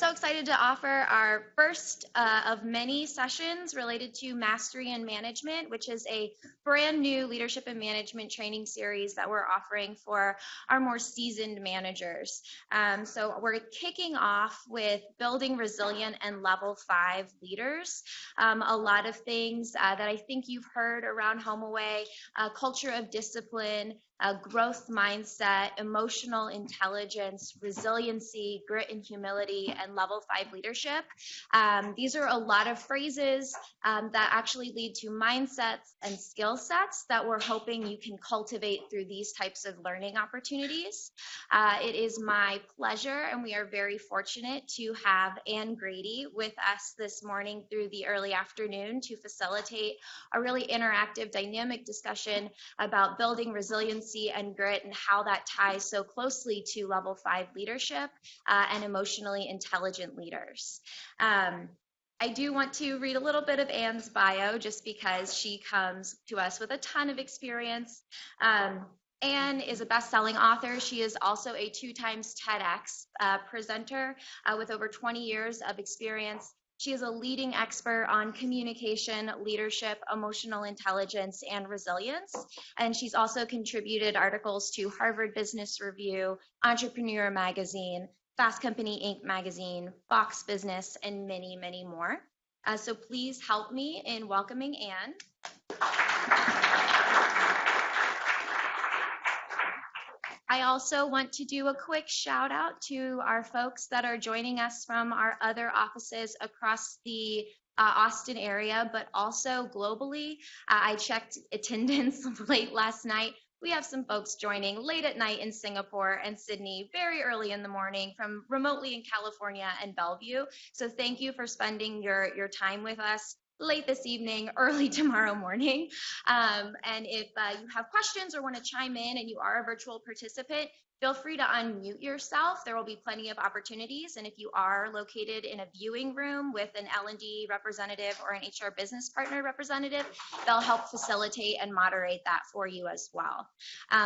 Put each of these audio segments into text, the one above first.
So excited to offer our first of many sessions related to mastery and management, which is a brand new leadership and management training series that we're offering for our more seasoned managers. So we're kicking off with building resilient and level 5 leaders. A lot of things that I think you've heard around HomeAway, culture of discipline, growth mindset, emotional intelligence, resiliency, grit and humility, and level 5 leadership. These are a lot of phrases that actually lead to mindsets and skill sets that we're hoping you can cultivate through these types of learning opportunities. It is my pleasure, and we are very fortunate to have Ann Grady with us this morning through the early afternoon to facilitate a really interactive, dynamic discussion about building resiliency and grit and how that ties so closely to level 5 leadership and emotionally intelligent leaders. I do want to read a little bit of Ann's bio just because she comes to us with a ton of experience. Ann is a best-selling author. She is also a 2x TEDx presenter with over 20 years of experience. She is a leading expert on communication, leadership, emotional intelligence, and resilience. And she's also contributed articles to Harvard Business Review, Entrepreneur Magazine, Fast Company Inc. Magazine, Fox Business, and many, many more. So please help me in welcoming Ann. I also want to do a quick shout out to our folks that are joining us from our other offices across the Austin area, but also globally. I checked attendance late last night. We have some folks joining late at night in Singapore and Sydney, very early in the morning from remotely in California and Bellevue. So thank you for spending your time with us late this evening, early tomorrow morning. And if you have questions or want to chime in and you are a virtual participant, feel free to unmute yourself. There will be plenty of opportunities. And if you are located in a viewing room with an L&D representative or an HR business partner representative, they'll help facilitate and moderate that for you as well.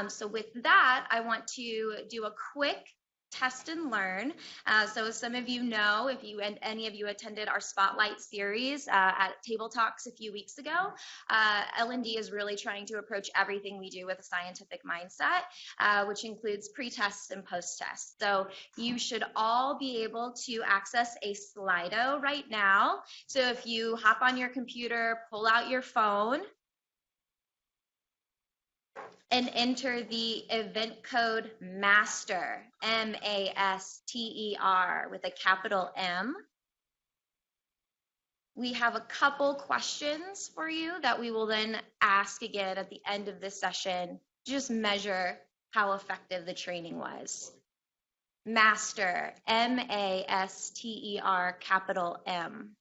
So with that, I want to do a quick test and learn. So as some of you know, if you and any of you attended our Spotlight series at Table Talks a few weeks ago, L&D is really trying to approach everything we do with a scientific mindset, which includes pre-tests and post-tests. So you should all be able to access a Slido right now. So if you hop on your computer, pull out your phone, and enter the event code MASTER, M-A-S-T-E-R, with a capital M. We have a couple questions for you that we will then ask again at the end of this session to just measure how effective the training was. MASTER, M-A-S-T-E-R, capital M.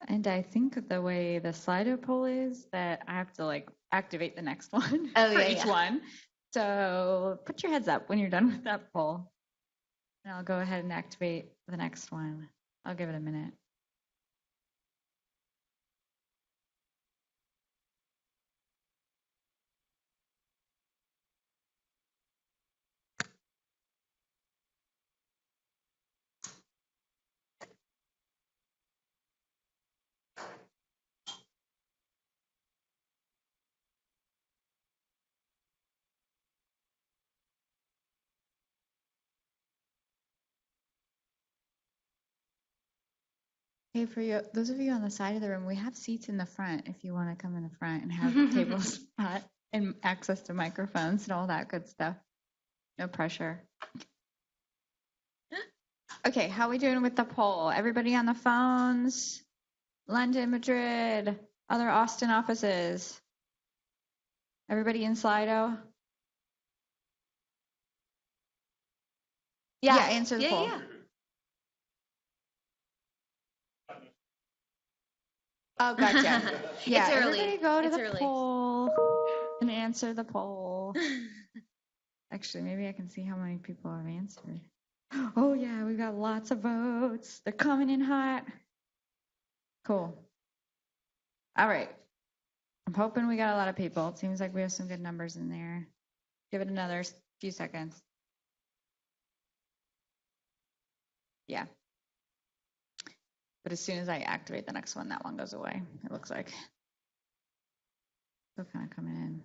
And I think the way the Slido poll is that I have to activate the next one for each one. So put your heads up when you're done with that poll. And I'll go ahead and activate the next one. I'll give it a minute. Hey, for you, those of you on the side of the room, we have seats in the front if you want to come in the front and have a table spot and access to microphones and all that good stuff. No pressure. Okay, how are we doing with the poll? Everybody on the phones? London, Madrid, other Austin offices? Everybody in Slido? Yeah, answer the poll. Yeah. Oh, gotcha. Yeah, It's early. Everybody go to It's the early. poll and answer the poll. Actually, maybe I can see how many people have answered. Oh, yeah, we've got lots of votes. They're coming in hot. Cool. All right. I'm hoping we got a lot of people. It seems like we have some good numbers in there. Give it another few seconds. Yeah. But as soon as I activate the next one, that one goes away, it looks like. Still kind of coming in.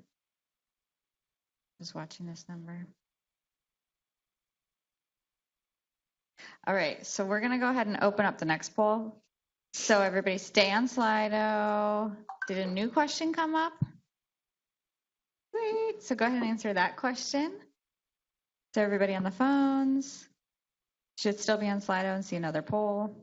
Just watching this number. All right, so we're going to go ahead and open up the next poll. So everybody stay on Slido. Did a new question come up? Great. So go ahead and answer that question. So everybody on the phones should still be on Slido and see another poll.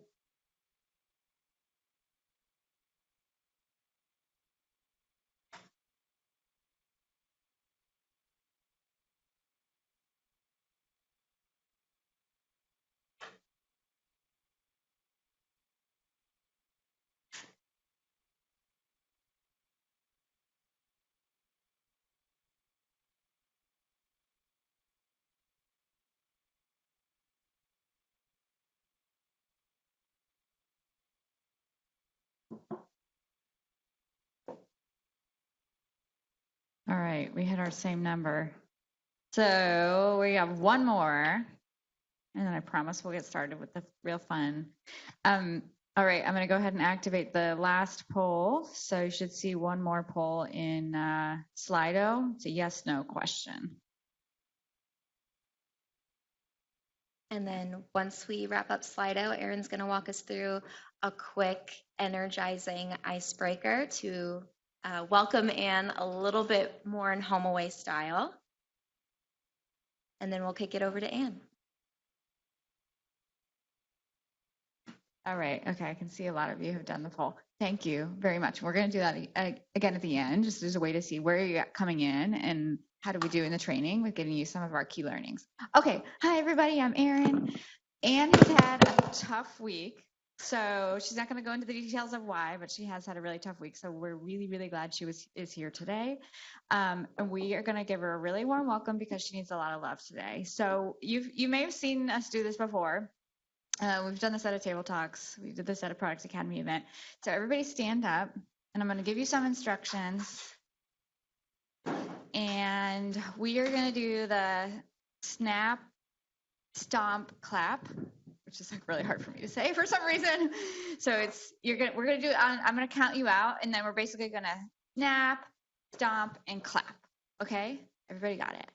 All right, we hit our same number. So we have one more, and then I promise we'll get started with the real fun. All right, I'm going to go ahead and activate the last poll. So you should see one more poll in Slido. It's a yes/no question. And then once we wrap up Slido, Erin's going to walk us through a quick, energizing icebreaker to welcome Anne a little bit more in HomeAway style. And then we'll kick it over to Anne. All right. Okay. I can see a lot of you have done the poll. Thank you very much. We're going to do that again at the end, just as a way to see where you're coming in and how do we do in the training with giving you some of our key learnings. Okay. Hi, everybody. I'm Erin. Anne has had a tough week. So she's not going to go into the details of why, but she has had a really tough week. So we're really, really glad she is here today. And we are going to give her a really warm welcome because she needs a lot of love today. So you may have seen us do this before. We've done this at a Table Talks. We did this at a Products Academy event. So everybody stand up, and I'm going to give you some instructions. And we are going to do the snap, stomp, clap, which is like really hard for me to say for some reason. So we're going to do it. I'm going to count you out, and then we're basically going to snap, stomp, and clap. Okay? Everybody got it.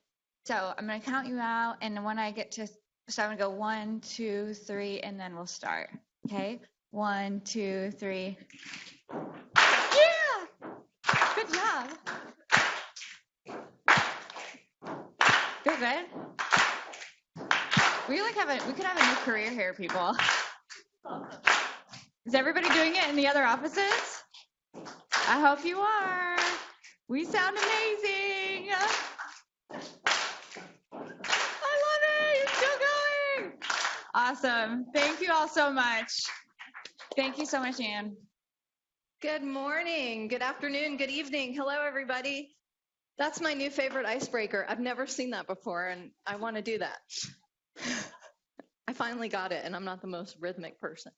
So I'm going to count you out, and when I get to So I'm going to go 1, 2, 3, and then we'll start. Okay? 1, 2, 3. Yeah! Good job. Feel good? We could have a new career here, people. Is everybody doing it in the other offices? I hope you are. We sound amazing. Awesome. Thank you all so much. Thank you so much, Anne. Good morning, good afternoon, good evening. Hello, everybody. That's my new favorite icebreaker. I've never seen that before, and I want to do that. I finally got it, and I'm not the most rhythmic person.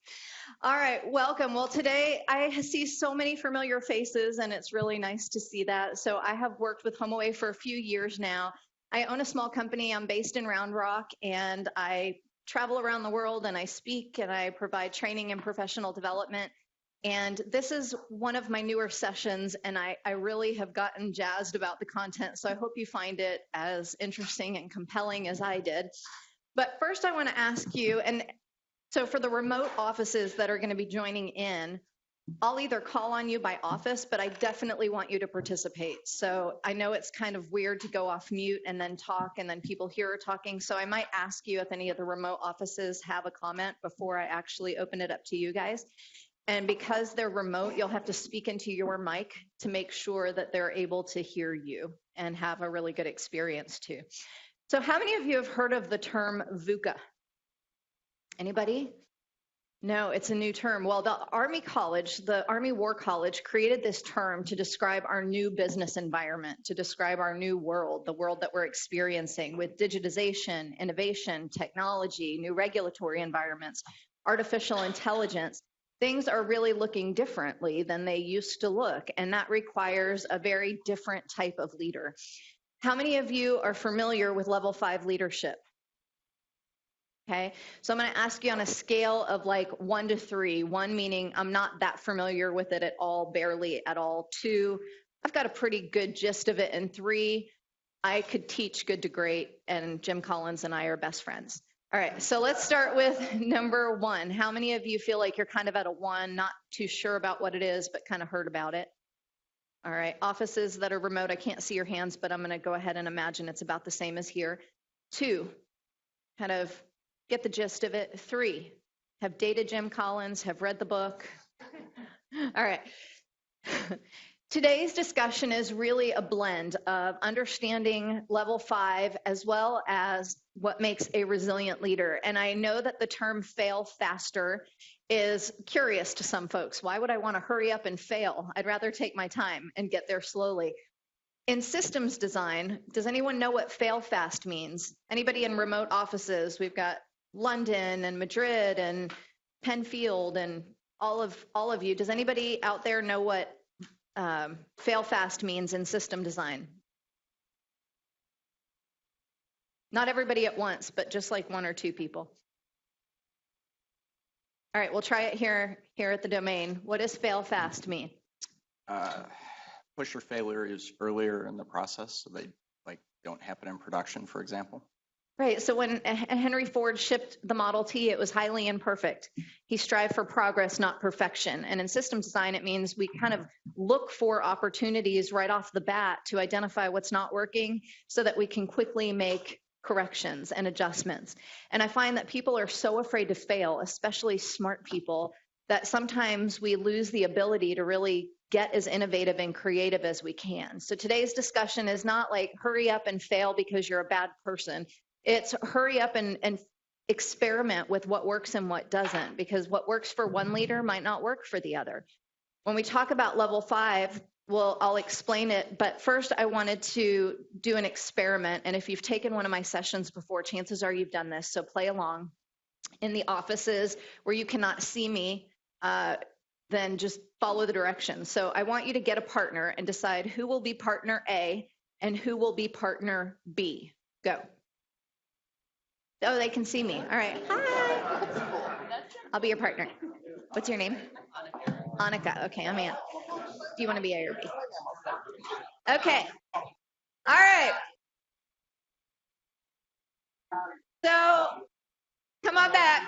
All right, welcome. Well, today I see so many familiar faces, and it's really nice to see that. So I have worked with HomeAway for a few years now. I own a small company. I'm based in Round Rock, and I travel around the world, and I speak, and I provide training and professional development. And this is one of my newer sessions, and I really have gotten jazzed about the content, so I hope you find it as interesting and compelling as I did. But first I want to ask you, and so for the remote offices that are going to be joining in, I'll either call on you by office, but I definitely want you to participate. So I know it's kind of weird to go off mute and then talk, and then people here are talking, so I might ask you if any of the remote offices have a comment before I actually open it up to you guys. And because they're remote, you'll have to speak into your mic to make sure that they're able to hear you and have a really good experience too. So how many of you have heard of the term VUCA? Anybody? No, it's a new term. Well, the Army War College created this term to describe our new business environment, to describe our new world, the world that we're experiencing with digitization, innovation, technology, new regulatory environments, artificial intelligence. Things are really looking differently than they used to look, and that requires a very different type of leader. How many of you are familiar with level 5 leadership? Okay, so I'm going to ask you on a scale of like 1 to 3. 1 meaning I'm not that familiar with it at all, barely at all. 2, I've got a pretty good gist of it. And 3, I could teach good to great, and Jim Collins and I are best friends. All right, so let's start with number 1. How many of you feel like you're kind of at a 1, not too sure about what it is, but kind of heard about it? All right, offices that are remote, I can't see your hands, but I'm going to go ahead and imagine it's about the same as here. 2, kind of get the gist of it. 3, have dated Jim Collins, have read the book. All right. Today's discussion is really a blend of understanding level 5 as well as what makes a resilient leader. And I know that the term fail faster is curious to some folks. Why would I want to hurry up and fail? I'd rather take my time and get there slowly. In systems design, does anyone know what fail fast means? Anybody in remote offices? We've got London and Madrid and Penfield and all of you. Does anybody out there know what fail fast means in system design? Not everybody at once, but just like 1 or 2 people. All right, we'll try it here at the domain. What does fail fast mean? Push your failures earlier in the process so they don't happen in production, for example. Right, so when Henry Ford shipped the Model T, it was highly imperfect. He strived for progress, not perfection. And in systems design, it means we kind of look for opportunities right off the bat to identify what's not working so that we can quickly make corrections and adjustments. And I find that people are so afraid to fail, especially smart people, that sometimes we lose the ability to really get as innovative and creative as we can. So today's discussion is not like hurry up and fail because you're a bad person. It's hurry up and experiment with what works and what doesn't, because what works for one leader might not work for the other. When we talk about level 5, well, I'll explain it, but first I wanted to do an experiment. And if you've taken one of my sessions before, chances are you've done this, so play along. In the offices where you cannot see me, then just follow the directions. So I want you to get a partner and decide who will be partner A and who will be partner B. Go. Oh, they can see me. All right. Hi. I'll be your partner. What's your name? Annika. Okay, I'm Ann. Do you want to be A or B? Okay. All right. So come on back.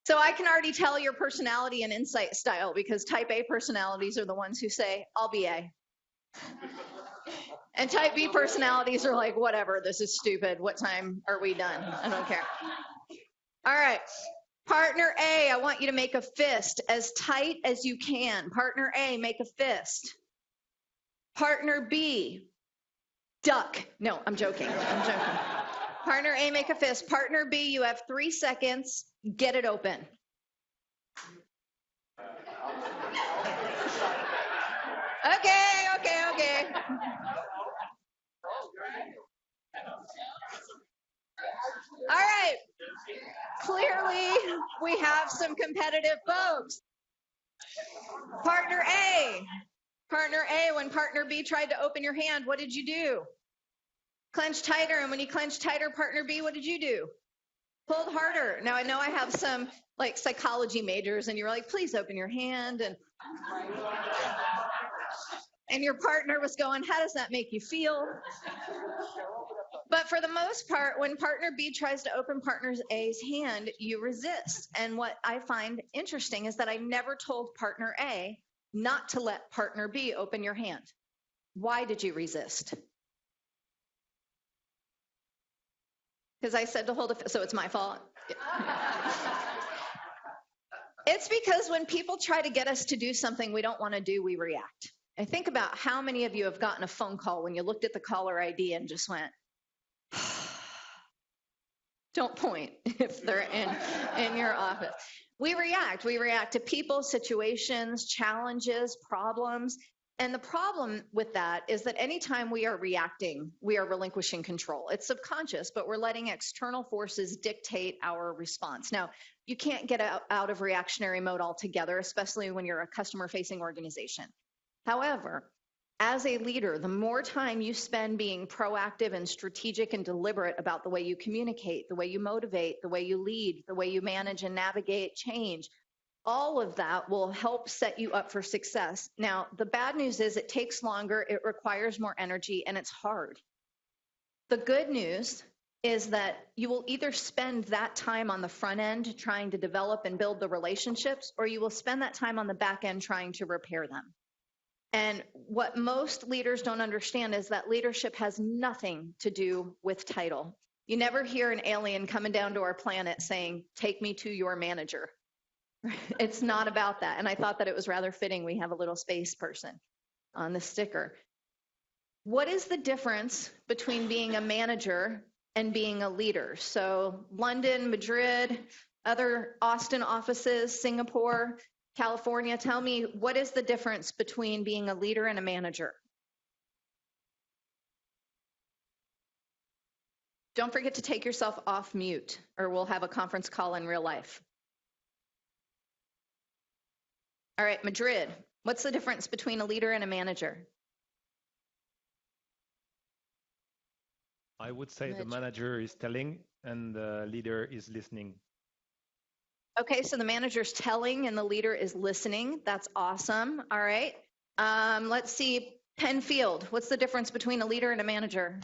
So I can already tell your personality and insight style, because type A personalities are the ones who say, I'll be A. And type B personalities are like, whatever, this is stupid. What time are we done? I don't care. All right. Partner A, I want you to make a fist as tight as you can. Partner A, make a fist. Partner B, duck. No, I'm joking. Partner A, make a fist. Partner B, you have 3 seconds. Get it open. Okay. All right. Clearly, we have some competitive folks. Partner A, when partner B tried to open your hand, what did you do? Clench tighter, and when you clench tighter, partner B, what did you do? Pulled harder. Now, I know I have some like psychology majors, and you're like, please open your hand, and your partner was going, how does that make you feel? But for the most part, when partner B tries to open partner A's hand, you resist. And what I find interesting is that I never told partner A not to let partner B open your hand. Why did you resist? Because I said to hold it, so it's my fault. It's because when people try to get us to do something we don't want to do, we react. I think about how many of you have gotten a phone call when you looked at the caller ID and just went, don't point if they're in your office. We react to people, situations, challenges, problems. And the problem with that is that anytime we are reacting, we are relinquishing control. It's subconscious, but we're letting external forces dictate our response. Now, you can't get out of reactionary mode altogether, especially when you're a customer-facing organization. However, As a leader, the more time you spend being proactive and strategic and deliberate about the way you communicate, the way you motivate, the way you lead, the way you manage and navigate change, all of that will help set you up for success. Now, the bad news is it takes longer, it requires more energy, and it's hard. The good news is that you will either spend that time on the front end trying to develop and build the relationships, or you will spend that time on the back end trying to repair them. And what most leaders don't understand is that leadership has nothing to do with title. You never hear an alien coming down to our planet saying, "Take me to your manager." It's not about that. And I thought that it was rather fitting we have a little space person on the sticker. What is the difference between being a manager and being a leader? So London, Madrid, other Austin offices, Singapore, California, tell me, what is the difference between being a leader and a manager? Don't forget to take yourself off mute, or we'll have a conference call in real life. All right, Madrid, what's the difference between a leader and a manager? I would say the manager is telling and the leader is listening. Okay, so the manager's telling and the leader is listening. That's awesome. All right. Let's see, Penfield, what's the difference between a leader and a manager?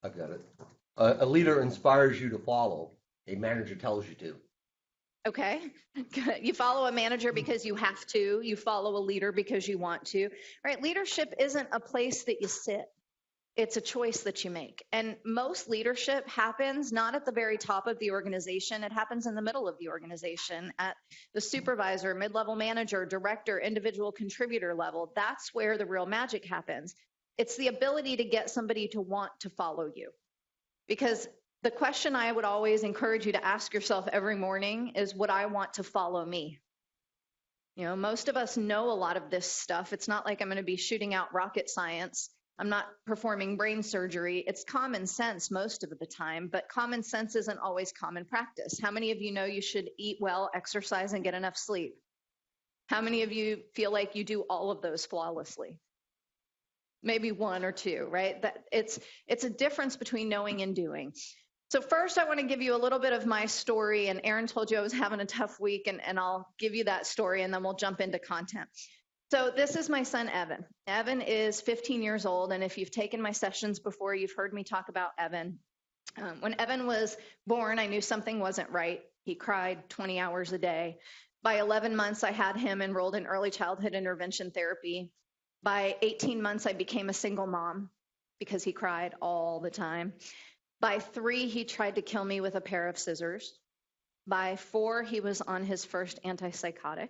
I got it. A leader inspires you to follow. A manager tells you to. Okay. You follow a manager because you have to. You follow a leader because you want to. All right. Leadership isn't a place that you sit. It's a choice that you make. And most leadership happens not at the very top of the organization. It happens in the middle of the organization at the supervisor, mid-level manager, director, individual contributor level. That's where the real magic happens. It's the ability to get somebody to want to follow you. Because the question I would always encourage you to ask yourself every morning is, would I want to follow me? You know, most of us know a lot of this stuff. It's not like I'm going to be shooting out rocket science. I'm not performing brain surgery. It's common sense most of the time, but common sense isn't always common practice. How many of you know you should eat well, exercise, and get enough sleep? How many of you feel like you do all of those flawlessly? Maybe one or two, right? That it's a difference between knowing and doing. So first, I want to give you a little bit of my story, and Aaron told you I was having a tough week, and I'll give you that story, and then we'll jump into content. So this is my son, Evan. Evan is 15 years old, and if you've taken my sessions before, you've heard me talk about Evan. When Evan was born, I knew something wasn't right. He cried 20 hours a day. By 11 months, I had him enrolled in early childhood intervention therapy. By 18 months, I became a single mom because he cried all the time. By 3, he tried to kill me with a pair of scissors. By 4, he was on his first antipsychotic.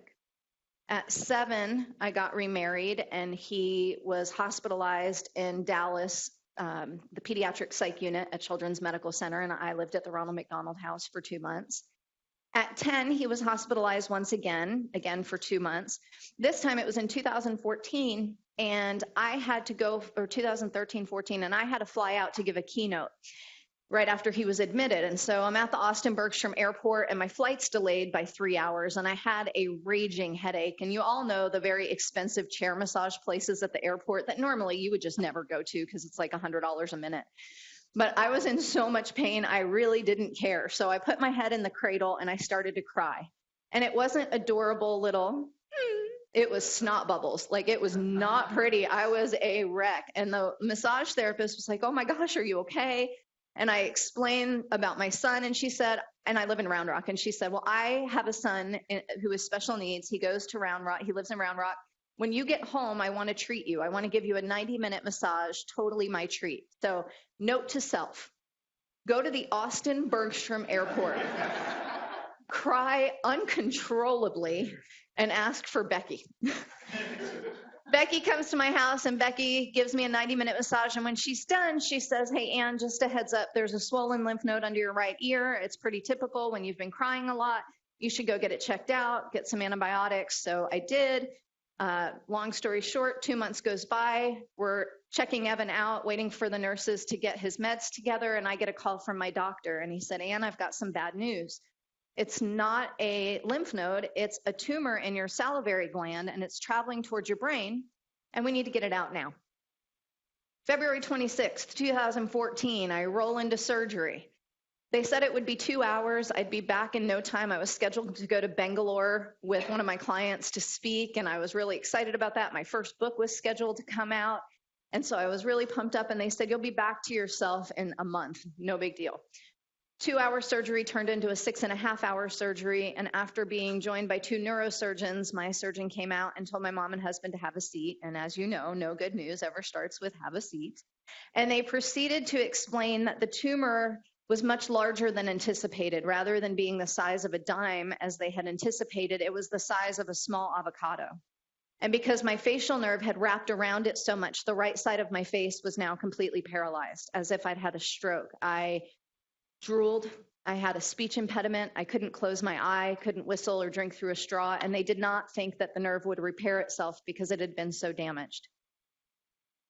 At 7, I got remarried, and he was hospitalized in Dallas, the pediatric psych unit at Children's Medical Center, and I lived at the Ronald McDonald House for 2 months. At 10, he was hospitalized once again for 2 months. This time it was in 2014, and I had to go, or 2013, 14, and I had to fly out to give a keynote right after he was admitted. And so I'm at the Austin Bergstrom Airport, and my flight's delayed by 3 hours, and I had a raging headache. And you all know the very expensive chair massage places at the airport that normally you would just never go to because it's like $100 a minute. But I was in so much pain, I really didn't care. So I put my head in the cradle and I started to cry. And it wasn't adorable little, it was snot bubbles. Like, it was not pretty. I was a wreck. And the massage therapist was like, "Oh my gosh, are you okay?" And I explained about my son, and she said, and I live in Round Rock, and she said, "Well, I have a son who has special needs. He goes to Round Rock. He lives in Round Rock. When you get home, I want to treat you. I want to give you a 90-minute massage, totally my treat." So note to self, go to the Austin Bergstrom Airport, cry uncontrollably, and ask for Becky. Becky comes to my house, and Becky gives me a 90-minute massage. And when she's done, she says, "Hey, Ann, just a heads up, there's a swollen lymph node under your right ear. It's pretty typical when you've been crying a lot. You should go get it checked out, get some antibiotics." So I did. Long story short, 2 months goes by. We're checking Evan out, waiting for the nurses to get his meds together. And I get a call from my doctor, and he said, "Ann, I've got some bad news. It's not a lymph node. It's a tumor in your salivary gland, and it's traveling towards your brain, and we need to get it out now. February 26th, 2014, I roll into surgery. They said it would be 2 hours. I'd be back in no time. I was scheduled to go to Bangalore with one of my clients to speak, and I was really excited about that. My first book was scheduled to come out, and so I was really pumped up, and they said, you'll be back to yourself in a month. No big deal. 2-hour surgery turned into a 6.5-hour surgery, and after being joined by 2 neurosurgeons, my surgeon came out and told my mom and husband to have a seat, and as you know, no good news ever starts with have a seat. And they proceeded to explain that the tumor was much larger than anticipated. Rather than being the size of a dime as they had anticipated, it was the size of a small avocado. And because my facial nerve had wrapped around it so much, the right side of my face was now completely paralyzed, as if I'd had a stroke. I drooled, I had a speech impediment, I couldn't close my eye, couldn't whistle or drink through a straw, and they did not think that the nerve would repair itself because it had been so damaged.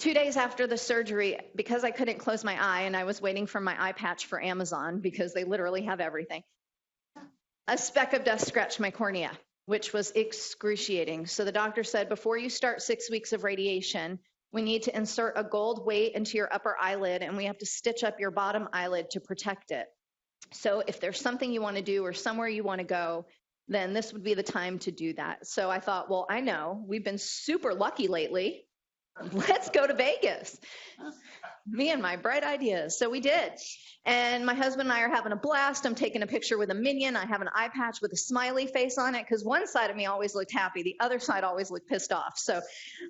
2 days after the surgery, because I couldn't close my eye and I was waiting for my eye patch for Amazon because they literally have everything, a speck of dust scratched my cornea, which was excruciating. So the doctor said, before you start 6 weeks of radiation, we need to insert a gold weight into your upper eyelid and we have to stitch up your bottom eyelid to protect it. So if there's something you want to do or somewhere you want to go, then this would be the time to do that. So I thought, well, I know we've been super lucky lately. Let's go to Vegas. Me and my bright ideas. So we did. And my husband and I are having a blast. I'm taking a picture with a minion. I have an eye patch with a smiley face on it because one side of me always looked happy. The other side always looked pissed off. So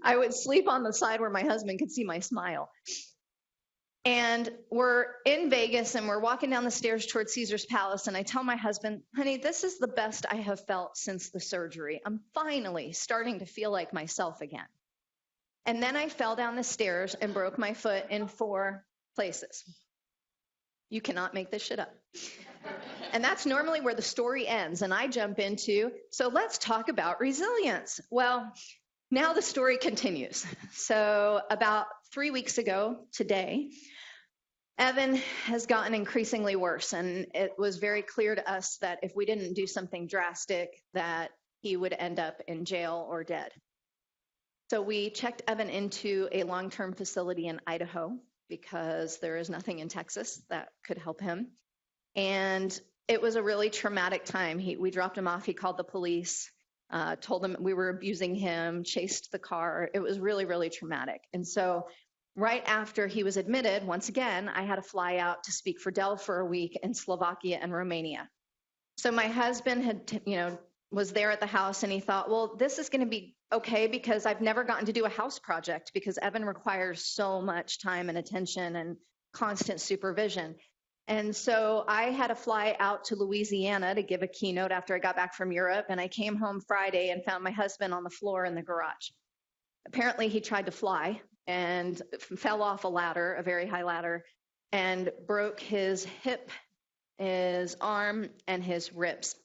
I would sleep on the side where my husband could see my smile. And we're in Vegas and we're walking down the stairs towards Caesar's Palace. And I tell my husband, honey, this is the best I have felt since the surgery. I'm finally starting to feel like myself again. And then I fell down the stairs and broke my foot in 4 places. You cannot make this shit up. And that's normally where the story ends. And I jump into, so let's talk about resilience. Well, now the story continues. So about 3 weeks ago today, Evan has gotten increasingly worse. And it was very clear to us that if we didn't do something drastic, that he would end up in jail or dead. So we checked Evan into a long-term facility in Idaho because there is nothing in Texas that could help him. And it was a really traumatic time. We dropped him off. He called the police, told them we were abusing him, chased the car. It was really, really traumatic. And so right after he was admitted, once again, I had to fly out to speak for Dell for a week in Slovakia and Romania. So my husband had, was there at the house and he thought, well, this is going to be okay because I've never gotten to do a house project because Evan requires so much time and attention and constant supervision. And so I had to fly out to Louisiana to give a keynote after I got back from Europe. And I came home Friday and found my husband on the floor in the garage. Apparently he tried to fly and fell off a ladder, a very high ladder, and broke his hip, his arm, and his ribs.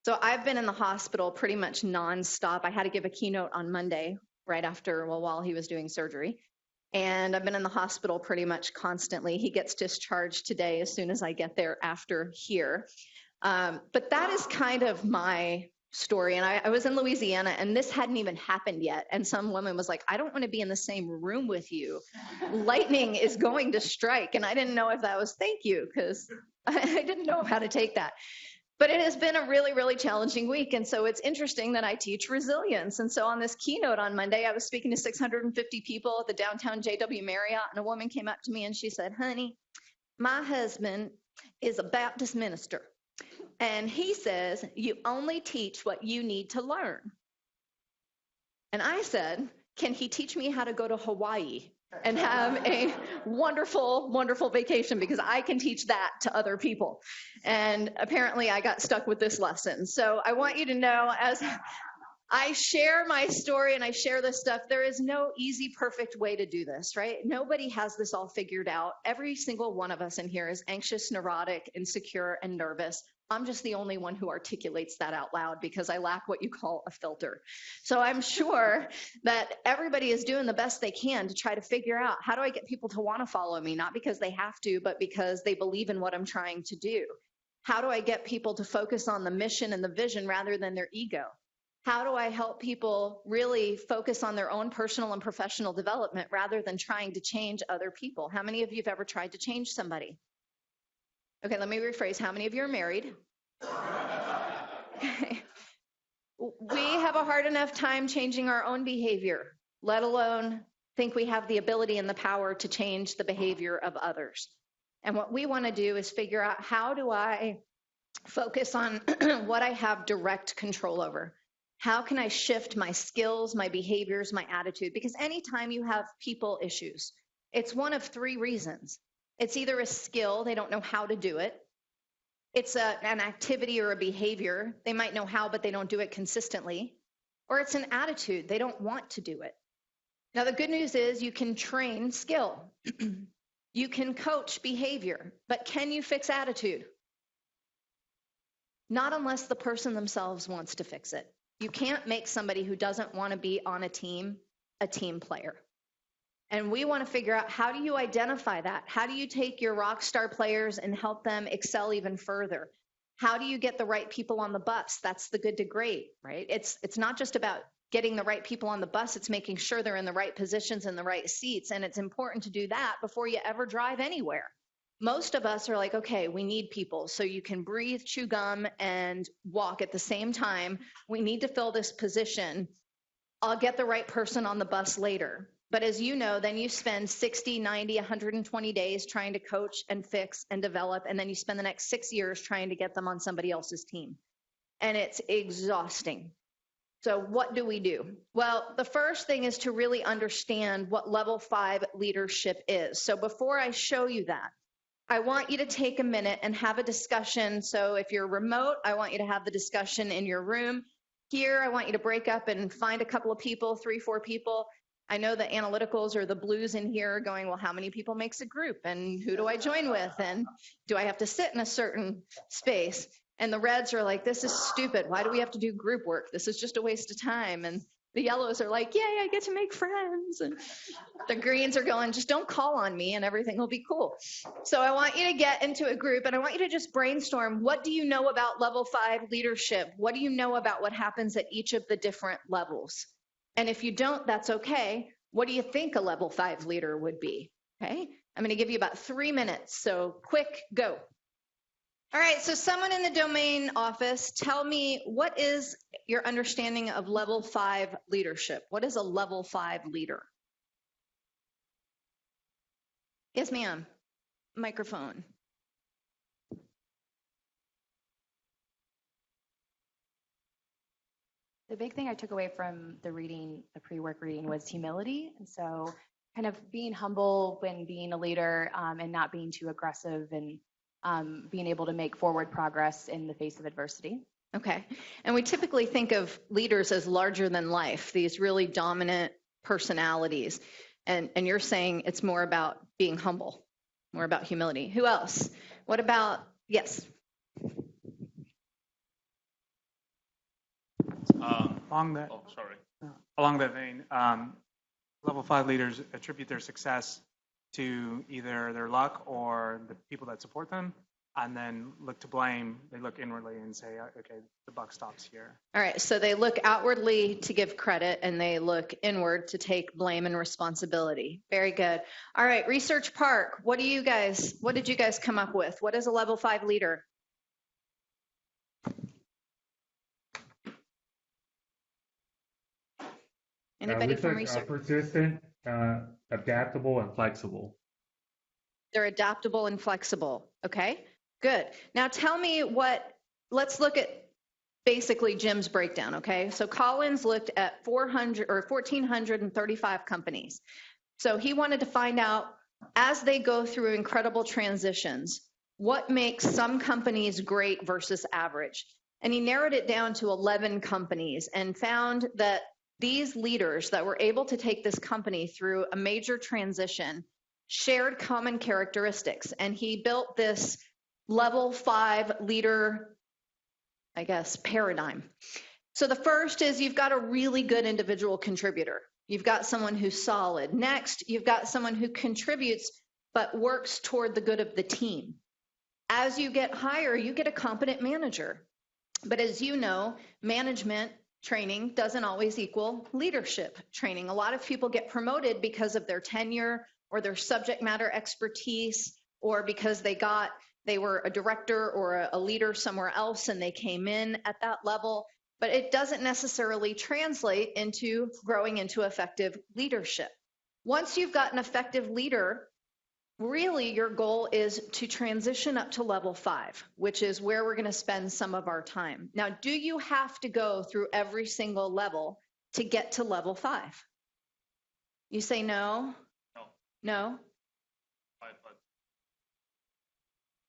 So I've been in the hospital pretty much nonstop. I had to give a keynote on Monday right after, while he was doing surgery. And I've been in the hospital pretty much constantly. He gets discharged today as soon as I get there after here. But that is kind of my story. And I was in Louisiana and this hadn't even happened yet. And some woman was like, I don't want to be in the same room with you. Lightning is going to strike. And I didn't know if that was thank you because I didn't know how to take that. But it has been a really, really challenging week. And so it's interesting that I teach resilience. And so on this keynote on Monday, I was speaking to 650 people at the downtown JW Marriott. And a woman came up to me and she said, honey, my husband is a Baptist minister. And he says, you only teach what you need to learn. And I said, can he teach me how to go to Hawaii and have a wonderful, wonderful vacation because I can teach that to other people. And apparently I got stuck with this lesson. So I want you to know as I share my story and I share this stuff, there is no easy, perfect way to do this, right? Nobody has this all figured out. Every single one of us in here is anxious, neurotic, insecure, and nervous. I'm just the only one who articulates that out loud because I lack what you call a filter. So I'm sure that everybody is doing the best they can to try to figure out how do I get people to want to follow me, not because they have to, but because they believe in what I'm trying to do. How do I get people to focus on the mission and the vision rather than their ego? How do I help people really focus on their own personal and professional development rather than trying to change other people? How many of you have ever tried to change somebody? Okay, let me rephrase. How many of you are married? Okay. We have a hard enough time changing our own behavior, let alone think we have the ability and the power to change the behavior of others. And what we want to do is figure out, how do I focus on what I have direct control over? How can I shift my skills, my behaviors, my attitude? Because anytime you have people issues, it's one of three reasons. It's either a skill, they don't know how to do it. It's an activity or a behavior. They might know how, but they don't do it consistently. Or it's an attitude. They don't want to do it. Now, the good news is you can train skill. You can coach behavior, but can you fix attitude? Not unless the person themselves wants to fix it. You can't make somebody who doesn't want to be on a team player. And we want to figure out, how do you identify that? How do you take your rock star players and help them excel even further? How do you get the right people on the bus? That's the good to great, right? It's not just about getting the right people on the bus. It's making sure they're in the right positions and the right seats. And it's important to do that before you ever drive anywhere. Most of us are like, okay, we need people so you can breathe, chew gum, and walk at the same time. We need to fill this position. I'll get the right person on the bus later. But as you know, then you spend 60, 90, 120 days trying to coach and fix and develop, and then you spend the next 6 years trying to get them on somebody else's team. And it's exhausting. So what do we do? Well, the first thing is to really understand what level 5 leadership is. So before I show you that, I want you to take a minute and have a discussion. So if you're remote, I want you to have the discussion in your room. Here, I want you to break up and find a couple of people, 3, 4 people. I know the analyticals or the blues in here are going, well, how many people makes a group? And who do I join with? And do I have to sit in a certain space? And the reds are like, this is stupid. Why do we have to do group work? This is just a waste of time. And the yellows are like, yay, I get to make friends. And the greens are going, just don't call on me and everything will be cool. So I want you to get into a group and I want you to just brainstorm, what do you know about level 5 leadership? What do you know about what happens at each of the different levels? And if you don't, that's okay. What do you think a level 5 leader would be? Okay, I'm going to give you about 3 minutes. So quick, go. All right, so someone in the domain office, tell me, what is your understanding of level 5 leadership? What is a level 5 leader? Yes, ma'am. Microphone. The big thing I took away from the reading, the pre-work reading, was humility. And so kind of being humble when being a leader, and not being too aggressive, and being able to make forward progress in the face of adversity. Okay. And we typically think of leaders as larger than life, these really dominant personalities. And you're saying it's more about being humble, more about humility. Who else? What about, yes? Along that vein, level 5 leaders attribute their success to either their luck or the people that support them, and then look to blame. They look inwardly and say, okay, the buck stops here. All right, so they look outwardly to give credit and they look inward to take blame and responsibility. Very good. All right, Research Park, what did you guys come up with? What is a level 5 leader? Anybody from research? Persistent, adaptable, and flexible. They're adaptable and flexible. Okay, good. Now tell me let's look at basically Jim's breakdown, okay? So Collins looked at 1,435 companies. So he wanted to find out, as they go through incredible transitions, what makes some companies great versus average. And he narrowed it down to 11 companies and found that these leaders that were able to take this company through a major transition shared common characteristics. And he built this level 5 leader, I guess, paradigm. So the first is, you've got a really good individual contributor. You've got someone who's solid. Next, you've got someone who contributes but works toward the good of the team. As you get higher, you get a competent manager. But as you know, management training doesn't always equal leadership training. A lot of people get promoted because of their tenure or their subject matter expertise, or because they were a director or a leader somewhere else and they came in at that level, but it doesn't necessarily translate into growing into effective leadership. Once you've got an effective leader, really your goal is to transition up to level 5, which is where we're going to spend some of our time. Now, do you have to go through every single level to get to level 5? You say no? No?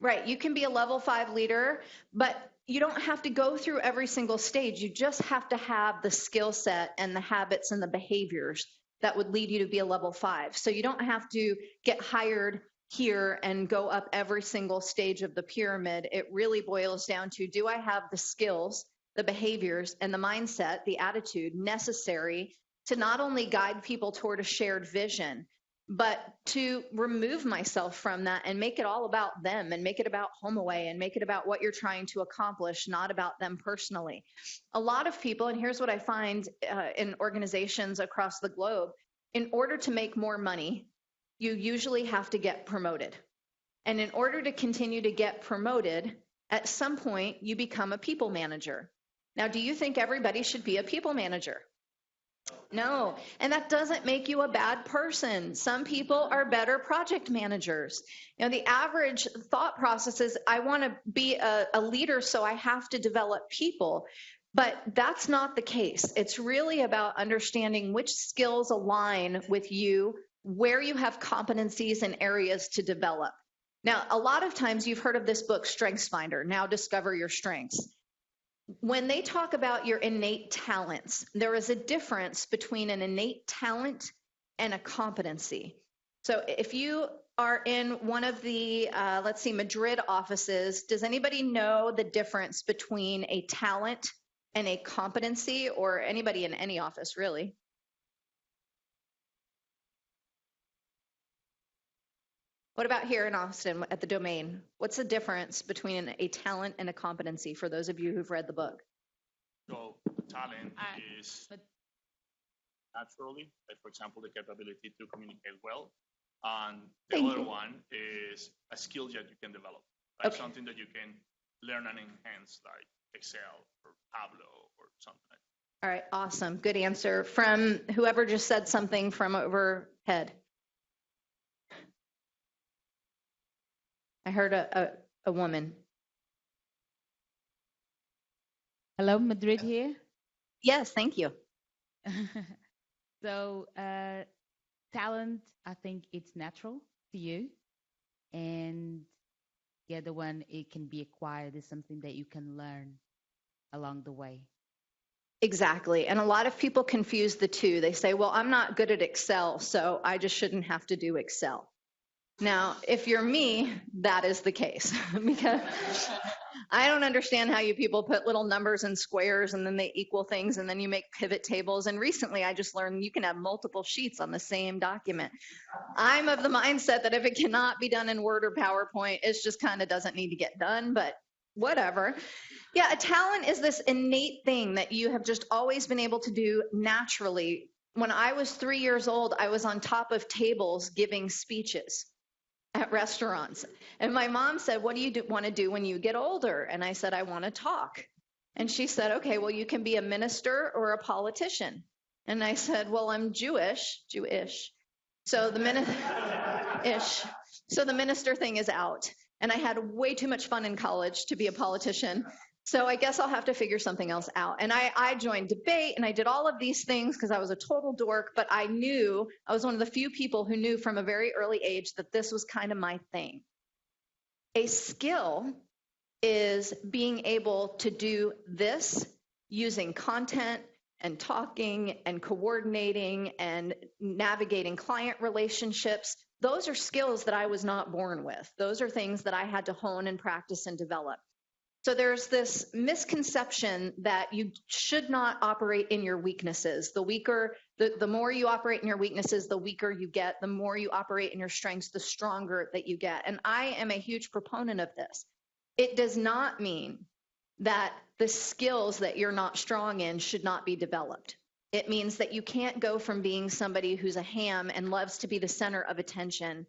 Right, you can be a level 5 leader, but you don't have to go through every single stage. You just have to have the skill set and the habits and the behaviors that would lead you to be a level 5. So you don't have to get hired here and go up every single stage of the pyramid. It really boils down to, do I have the skills, the behaviors, and the mindset, the attitude necessary to not only guide people toward a shared vision, but to remove myself from that and make it all about them, and make it about HomeAway, and make it about what you're trying to accomplish, not about them personally. A lot of people, and here's what I find in organizations across the globe, in order to make more money, you usually have to get promoted. And in order to continue to get promoted, at some point you become a people manager. Now, do you think everybody should be a people manager? No, and that doesn't make you a bad person. Some people are better project managers. You know, the average thought process is, I want to be a leader, so I have to develop people. But that's not the case. It's really about understanding which skills align with you, where you have competencies and areas to develop. Now, a lot of times you've heard of this book, StrengthsFinder, Now Discover Your Strengths. When they talk about your innate talents, there is a difference between an innate talent and a competency. So if you are in one of the, Madrid offices, does anybody know the difference between a talent and a competency, or anybody in any office, really? What about here in Austin at the Domain? What's the difference between a talent and a competency for those of you who've read the book? So talent is naturally, like for example, the capability to communicate well. And the other one is a skill that you can develop, like something that you can learn and enhance, like Excel or Tableau or something like that. All right, awesome. Good answer. From whoever just said something from overhead. I heard a woman. Hello, Madrid here. Yes, thank you. So, talent, I think it's natural to you. And the other one, it can be acquired, is something that you can learn along the way. Exactly. And a lot of people confuse the two. They say, well, I'm not good at Excel, so I just shouldn't have to do Excel. Now, if you're me, that is the case, because I don't understand how you people put little numbers and squares and then they equal things and then you make pivot tables. And recently I just learned you can have multiple sheets on the same document. I'm of the mindset that if it cannot be done in Word or PowerPoint, it just kind of doesn't need to get done, but whatever. Yeah, a talent is this innate thing that you have just always been able to do naturally. When I was 3 years old, I was on top of tables giving speeches at restaurants. And my mom said, what do you want to do when you get older? And I said, I want to talk. And she said, okay, well, you can be a minister or a politician. And I said, well, I'm Jewish. So the minister thing is out. And I had way too much fun in college to be a politician. So I guess I'll have to figure something else out. And I joined debate and I did all of these things because I was a total dork, but I was one of the few people who knew from a very early age that this was kind of my thing. A skill is being able to do this using content and talking and coordinating and navigating client relationships. Those are skills that I was not born with. Those are things that I had to hone and practice and develop. So there's this misconception that you should not operate in your weaknesses. The more you operate in your weaknesses, the weaker you get. The more you operate in your strengths, the stronger that you get. And I am a huge proponent of this. It does not mean that the skills that you're not strong in should not be developed. It means that you can't go from being somebody who's a ham and loves to be the center of attention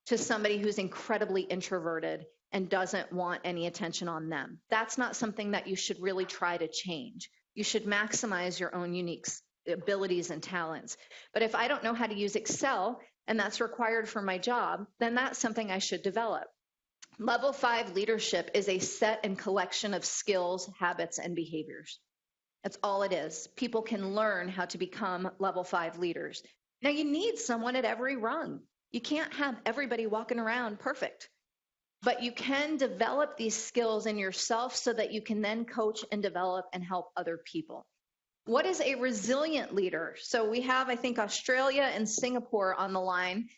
to somebody who's incredibly introverted and doesn't want any attention on them. That's not something that you should really try to change. You should maximize your own unique abilities and talents. But if I don't know how to use Excel and that's required for my job, then that's something I should develop. Level 5 leadership is a set and collection of skills, habits, and behaviors. That's all it is. People can learn how to become level 5 leaders. Now, you need someone at every rung. You can't have everybody walking around perfect, but you can develop these skills in yourself so that you can then coach and develop and help other people. What is a resilient leader? So we have, I think, Australia and Singapore on the line.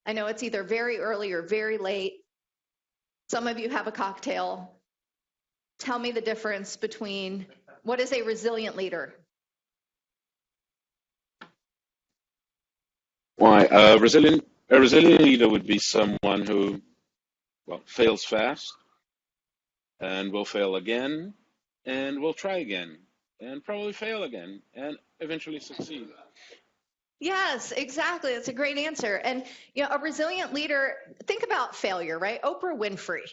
I know it's either very early or very late. Some of you have a cocktail. Tell me the difference between what is a resilient leader? Why, a resilient leader would be someone who, well, fails fast and will fail again and will try again and probably fail again and eventually succeed. Yes, exactly. That's a great answer. And a resilient leader, think about failure, right? Oprah Winfrey,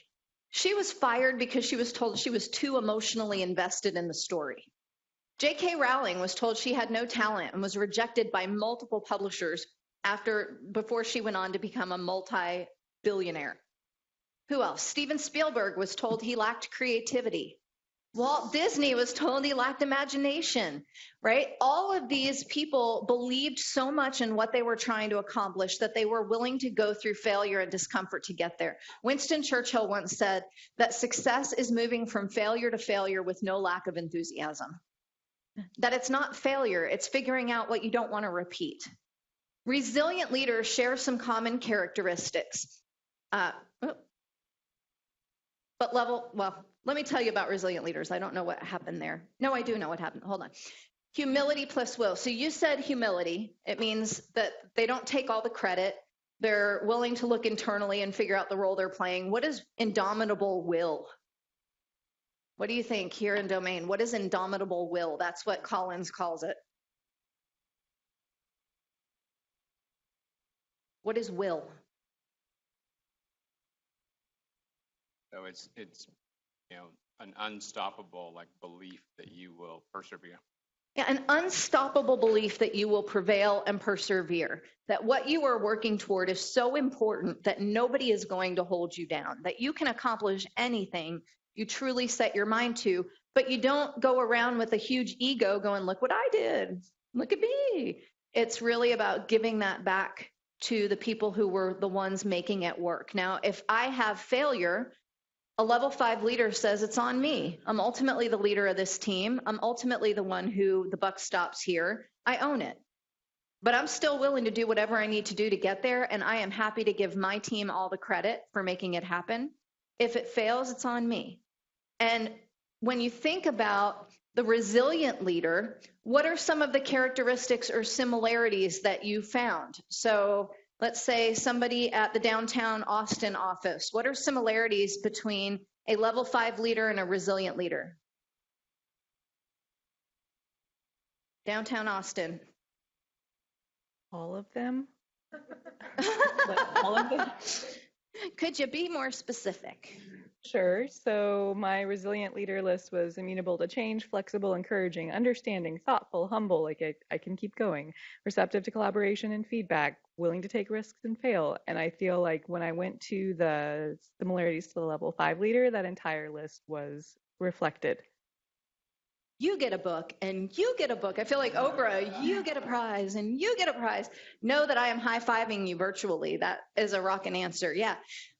she was fired because she was told she was too emotionally invested in the story. J.K. Rowling was told she had no talent and was rejected by multiple publishers before she went on to become a multi-billionaire. Who else? Steven Spielberg was told he lacked creativity. Walt Disney was told he lacked imagination, right? All of these people believed so much in what they were trying to accomplish that they were willing to go through failure and discomfort to get there. Winston Churchill once said that success is moving from failure to failure with no lack of enthusiasm. That it's not failure, it's figuring out what you don't want to repeat. Resilient leaders share some common characteristics. Let me tell you about resilient leaders. I don't know what happened there. No, I do know what happened. Hold on. Humility plus will. So you said humility. It means that they don't take all the credit. They're willing to look internally and figure out the role they're playing. What is indomitable will? What do you think here in Domain? What is indomitable will? That's what Collins calls it. What is will? So it's an unstoppable belief that you will persevere. Yeah, an unstoppable belief that you will prevail and persevere, that what you are working toward is so important that nobody is going to hold you down, that you can accomplish anything you truly set your mind to, but you don't go around with a huge ego going, look what I did, look at me. It's really about giving that back to the people who were the ones making it work. Now, if I have failure, a level 5 leader says it's on me. I'm ultimately the leader of this team. I'm ultimately the one who the buck stops here. I own it. But I'm still willing to do whatever I need to do to get there, and I am happy to give my team all the credit for making it happen. If it fails, it's on me. And when you think about the resilient leader, what are some of the characteristics or similarities that you found? So let's say somebody at the downtown Austin office. What are similarities between a level 5 leader and a resilient leader? Downtown Austin. All of them? All of them? Could you be more specific? Sure. So my resilient leader list was amenable to change, flexible, encouraging, understanding, thoughtful, humble, I can keep going, receptive to collaboration and feedback, willing to take risks and fail. And I feel like when I went to the similarities to the level 5 leader, that entire list was reflected. You get a book and you get a book. I feel like Oprah, you get a prize and you get a prize. Know that I am high-fiving you virtually. That is a rockin' answer. Yeah.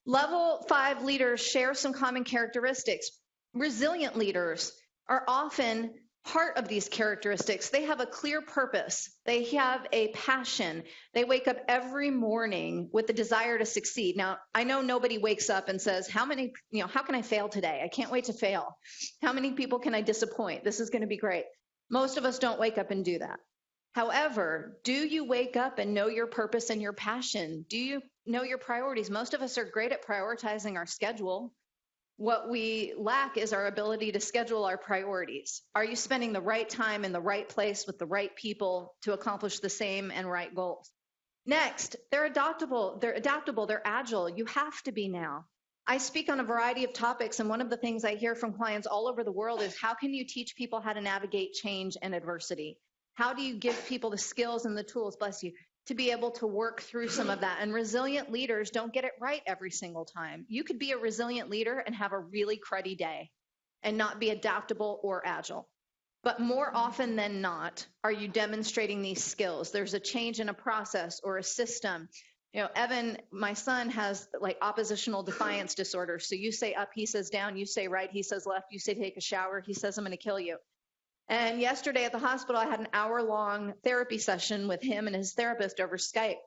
Level 5 leaders share some common characteristics. Resilient leaders are often part of these characteristics. They have a clear purpose. They have a passion. They wake up every morning with the desire to succeed. Now, I know nobody wakes up and says, how can I fail today? I can't wait to fail. How many people can I disappoint? This is going to be great. Most of us don't wake up and do that. However, do you wake up and know your purpose and your passion? Do you know your priorities? Most of us are great at prioritizing our schedule. What we lack is our ability to schedule our priorities. Are you spending the right time in the right place with the right people to accomplish the same and right goals? Next, they're adaptable, they're agile. You have to be now. I speak on a variety of topics, and one of the things I hear from clients all over the world is how can you teach people how to navigate change and adversity? How do you give people the skills and the tools, bless you, to be able to work through some of that? And resilient leaders don't get it right every single time. You could be a resilient leader and have a really cruddy day and not be adaptable or agile. But more often than not, are you demonstrating these skills? There's a change in a process or a system. You know, Evan, my son, has like oppositional defiance disorder. So you say up, he says down, you say right, he says left, you say take a shower, he says I'm going to kill you. And yesterday at the hospital, I had an hour-long therapy session with him and his therapist over Skype.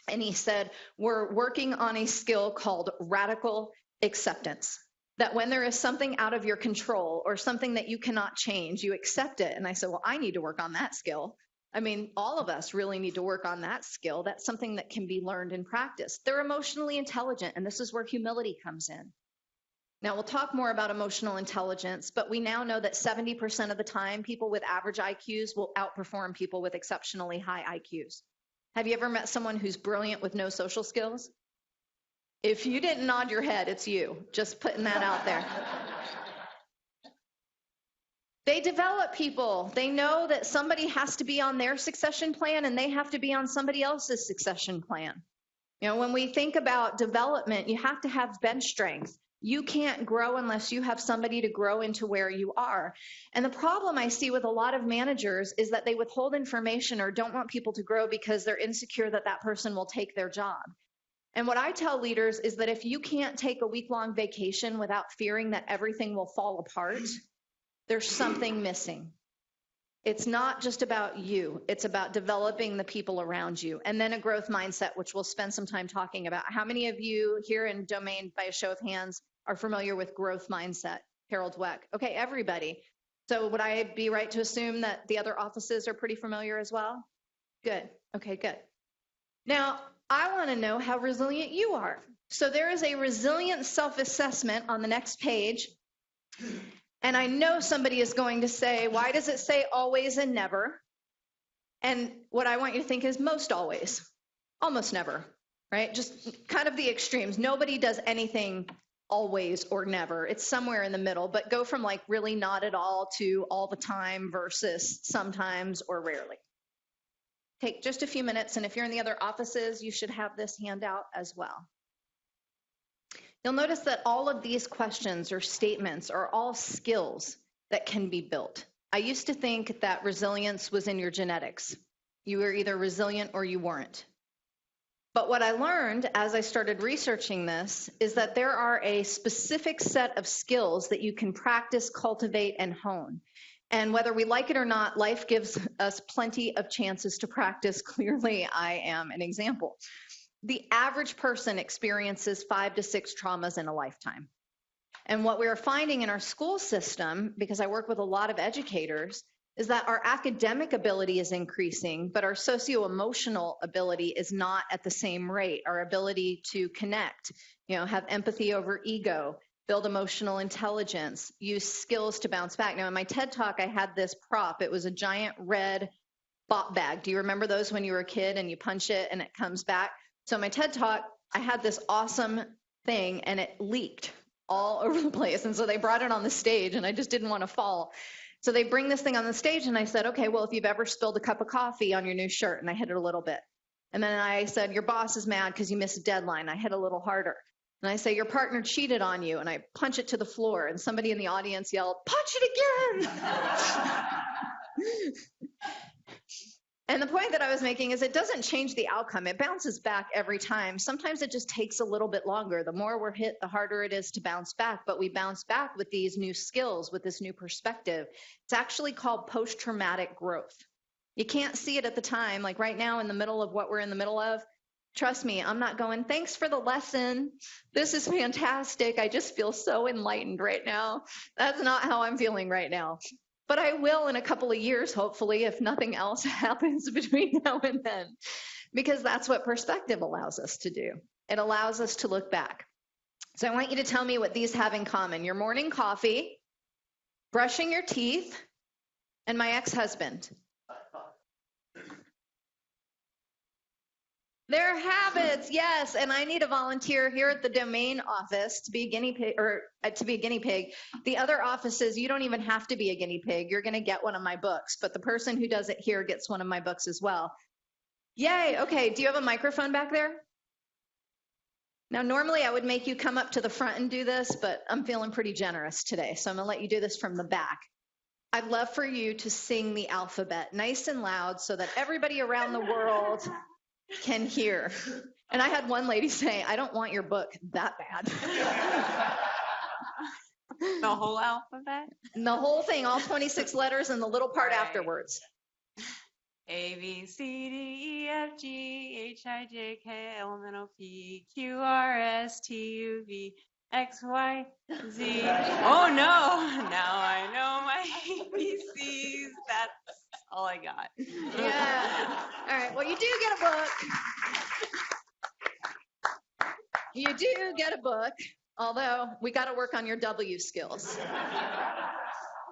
And he said, we're working on a skill called radical acceptance. That when there is something out of your control or something that you cannot change, you accept it. And I said, well, I need to work on that skill. I mean, all of us really need to work on that skill. That's something that can be learned and practiced. They're emotionally intelligent, and this is where humility comes in. Now, we'll talk more about emotional intelligence, but we now know that 70% of the time, people with average IQs will outperform people with exceptionally high IQs. Have you ever met someone who's brilliant with no social skills? If you didn't nod your head, it's you. Just putting that out there. They develop people. They know that somebody has to be on their succession plan and they have to be on somebody else's succession plan. You know, when we think about development, you have to have bench strength. You can't grow unless you have somebody to grow into where you are. And the problem I see with a lot of managers is that they withhold information or don't want people to grow because they're insecure that that person will take their job. And what I tell leaders is that if you can't take a week-long vacation without fearing that everything will fall apart, there's something missing. It's not just about you. It's about developing the people around you. And then a growth mindset, which we'll spend some time talking about. How many of you here in Domain, by a show of hands, are familiar with growth mindset? Harold Dweck. Okay, everybody. So would I be right to assume that the other offices are pretty familiar as well? Good. Okay, good. Now, I want to know how resilient you are. So there is a resilient self-assessment on the next page. And I know somebody is going to say, why does it say always and never? And what I want you to think is most always, almost never, right? Just kind of the extremes. Nobody does anything always or never. It's somewhere in the middle, but go from like really not at all to all the time versus sometimes or rarely. Take just a few minutes, and if you're in the other offices, you should have this handout as well. You'll notice that all of these questions or statements are all skills that can be built. I used to think that resilience was in your genetics. You were either resilient or you weren't. But what I learned as I started researching this is that there are a specific set of skills that you can practice, cultivate, and hone. And whether we like it or not, life gives us plenty of chances to practice. Clearly, I am an example. The average person experiences 5 to 6 traumas in a lifetime. And what we're finding in our school system, because I work with a lot of educators, is that our academic ability is increasing, but our socio-emotional ability is not at the same rate. Our ability to connect, have empathy over ego, build emotional intelligence, use skills to bounce back. Now, in my TED Talk, I had this prop. It was a giant red bop bag. Do you remember those when you were a kid and you punch it and it comes back? So in my TED Talk, I had this awesome thing and it leaked all over the place. And so they brought it on the stage and I just didn't want to fall. So they bring this thing on the stage and I said, okay, well, if you've ever spilled a cup of coffee on your new shirt, and I hit it a little bit. And then I said, your boss is mad because you missed a deadline. I hit a little harder. And I say, your partner cheated on you, and I punch it to the floor. And somebody in the audience yelled, punch it again. And the point that I was making is it doesn't change the outcome. It bounces back every time. Sometimes it just takes a little bit longer. The more we're hit, the harder it is to bounce back. But we bounce back with these new skills, with this new perspective. It's actually called post-traumatic growth. You can't see it at the time. Like right now in the middle of what we're in the middle of, trust me, I'm not going, thanks for the lesson. This is fantastic. I just feel so enlightened right now. That's not how I'm feeling right now. But I will in a couple of years, hopefully, if nothing else happens between now and then, because that's what perspective allows us to do. It allows us to look back. So I want you to tell me what these have in common. Your morning coffee, brushing your teeth, and my ex-husband. They're habits, yes. And I need a volunteer here at the domain office to be a guinea pig, or to be a guinea pig. The other offices, you don't even have to be a guinea pig. You're going to get one of my books, but the person who does it here gets one of my books as well. Yay. Okay. Do you have a microphone back there? Now, normally I would make you come up to the front and do this, but I'm feeling pretty generous today. So I'm going to let you do this from the back. I'd love for you to sing the alphabet nice and loud so that everybody around the world can hear. And I had one lady say, I don't want your book that bad. The whole alphabet? And the whole thing, all 26 letters and the little part Right. afterwards. A, B, C, D, E, F, G, H, I, J, K, L, M, N, O, P, Q, R, S, T, U, V, X, Y, Z. Oh no, now I know my ABCs. That's all I got. Yeah. All right. Well, you do get a book. You do get a book, although we got to work on your W skills.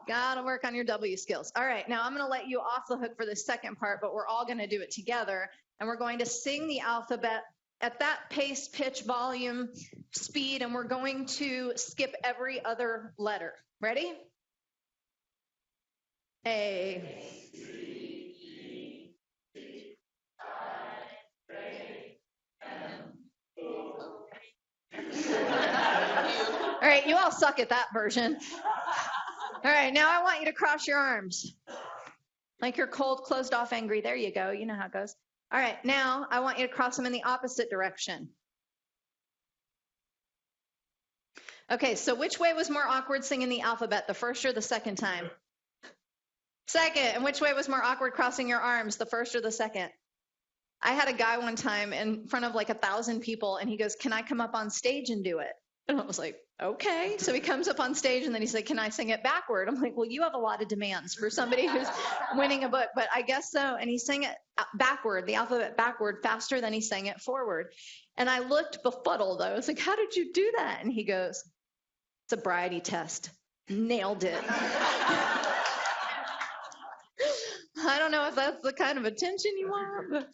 Got to work on your W skills. All right. Now I'm going to let you off the hook for the second part, but we're all going to do it together. And we're going to sing the alphabet at that pace, pitch, volume, speed, and we're going to skip every other letter. Ready? A. All right, you all suck at that version. All right, now I want you to cross your arms. Like you're cold, closed off, angry. There you go. You know how it goes. All right, now I want you to cross them in the opposite direction. Okay, so which way was more awkward singing the alphabet, the first or the second time? Second. And which way was more awkward crossing your arms, the first or the second? I had a guy one time in front of like 1,000 people, and he goes, can I come up on stage and do it? And I was like, okay. So he comes up on stage, and then he said, can I sing it backward? I'm like, well, you have a lot of demands for somebody who's winning a book, but I guess so. And he sang it backward, the alphabet backward, faster than he sang it forward. And I looked befuddled. I was like, how did you do that? And he goes, sobriety test. Nailed it. I don't know if that's the kind of attention you want, but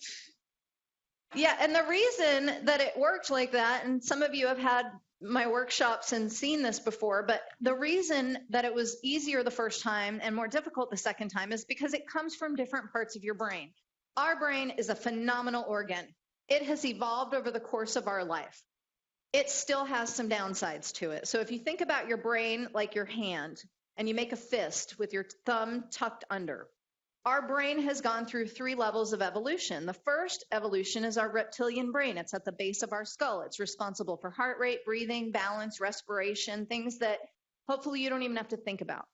yeah. And the reason that it worked like that, and some of you have had my workshops and seen this before, but the reason that it was easier the first time and more difficult the second time is because it comes from different parts of your brain. Our brain is a phenomenal organ. It has evolved over the course of our life. It still has some downsides to it. So if you think about your brain like your hand, and you make a fist with your thumb tucked under, our brain has gone through 3 levels of evolution. The first evolution is our reptilian brain. It's at the base of our skull. It's responsible for heart rate, breathing, balance, respiration, things that hopefully you don't even have to think about.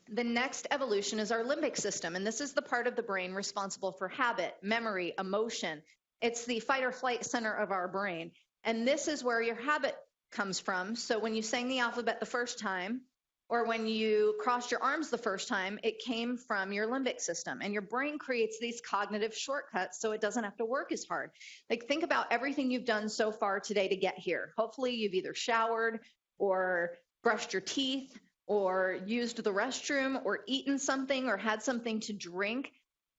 The next evolution is our limbic system, and this is the part of the brain responsible for habit, memory, emotion. It's the fight or flight center of our brain, and this is where your habit comes from. So when you sang the alphabet the first time, or when you crossed your arms the first time, it came from your limbic system. And your brain creates these cognitive shortcuts so it doesn't have to work as hard. Like, think about everything you've done so far today to get here. Hopefully you've either showered or brushed your teeth or used the restroom or eaten something or had something to drink.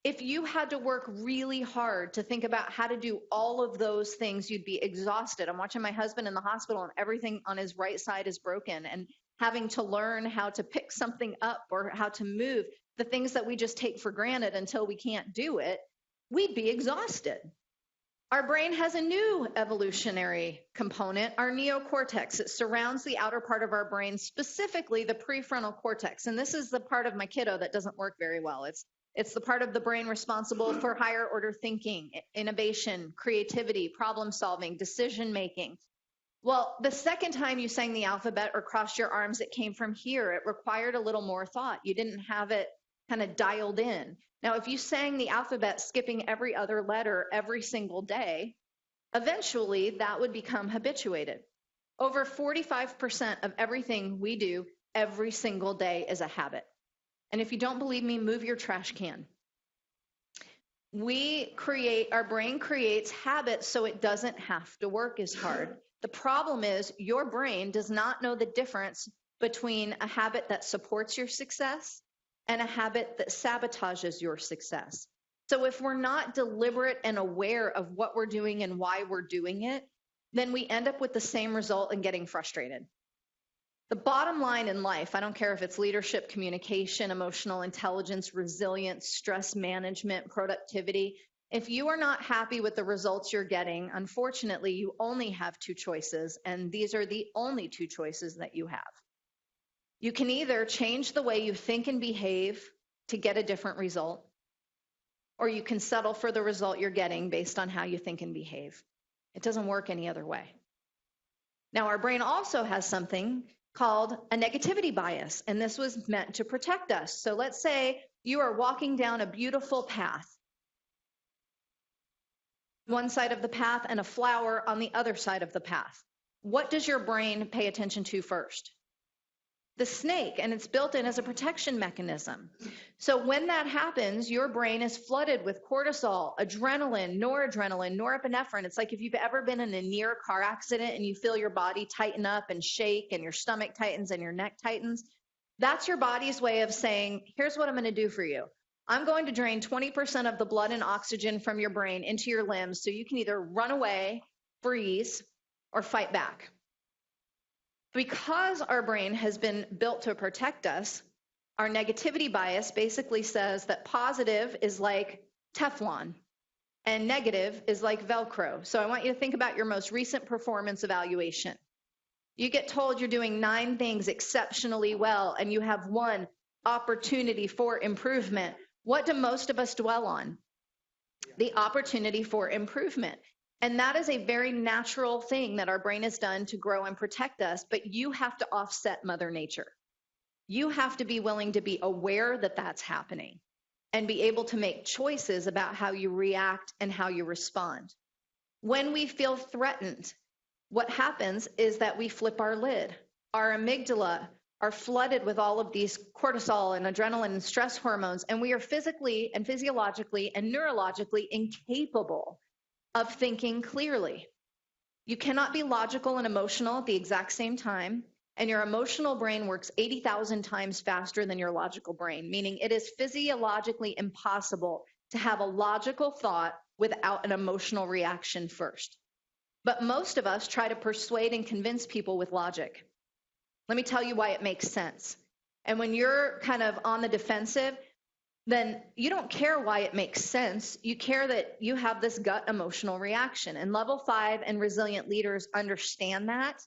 If you had to work really hard to think about how to do all of those things, you'd be exhausted. I'm watching my husband in the hospital and everything on his right side is broken, and having to learn how to pick something up or how to move, the things that we just take for granted until we can't do it, we'd be exhausted. Our brain has a new evolutionary component, our neocortex. It surrounds the outer part of our brain, specifically the prefrontal cortex. And this is the part of my kiddo that doesn't work very well. It's the part of the brain responsible for higher order thinking, innovation, creativity, problem solving, decision making. Well, the second time you sang the alphabet or crossed your arms, it came from here. It required a little more thought. You didn't have it kind of dialed in. Now, if you sang the alphabet skipping every other letter every single day, eventually that would become habituated. Over 45% of everything we do every single day is a habit. And if you don't believe me, move your trash can. Our brain creates habits so it doesn't have to work as hard. The problem is your brain does not know the difference between a habit that supports your success and a habit that sabotages your success. So if we're not deliberate and aware of what we're doing and why we're doing it, then we end up with the same result and getting frustrated. The bottom line in life, I don't care if it's leadership, communication, emotional intelligence, resilience, stress management, productivity, if you are not happy with the results you're getting, unfortunately, you only have two choices, and these are the only two choices that you have. You can either change the way you think and behave to get a different result, or you can settle for the result you're getting based on how you think and behave. It doesn't work any other way. Now, our brain also has something called a negativity bias, and this was meant to protect us. So let's say you are walking down a beautiful path, one side of the path and a flower on the other side of the path. What does your brain pay attention to first? The snake, and it's built in as a protection mechanism. So when that happens, your brain is flooded with cortisol, adrenaline, noradrenaline, norepinephrine. It's like if you've ever been in a near car accident and you feel your body tighten up and shake and your stomach tightens and your neck tightens. That's your body's way of saying, here's what I'm going to do for you. I'm going to drain 20% of the blood and oxygen from your brain into your limbs so you can either run away, freeze, or fight back. Because our brain has been built to protect us, our negativity bias basically says that positive is like Teflon and negative is like Velcro. So I want you to think about your most recent performance evaluation. You get told you're doing 9 things exceptionally well and you have 1 opportunity for improvement. What do most of us dwell on? The opportunity for improvement. And that is a very natural thing that our brain has done to grow and protect us, but you have to offset Mother Nature. You have to be willing to be aware that that's happening and be able to make choices about how you react and how you respond. When we feel threatened, what happens is that we flip our lid. Our amygdala are flooded with all of these cortisol and adrenaline and stress hormones, and we are physically and physiologically and neurologically incapable of thinking clearly. You cannot be logical and emotional at the exact same time, and your emotional brain works 80,000 times faster than your logical brain, meaning it is physiologically impossible to have a logical thought without an emotional reaction first. But most of us try to persuade and convince people with logic. Let me tell you why it makes sense. And when you're kind of on the defensive, then you don't care why it makes sense. You care that you have this gut emotional reaction. And level 5 and resilient leaders understand that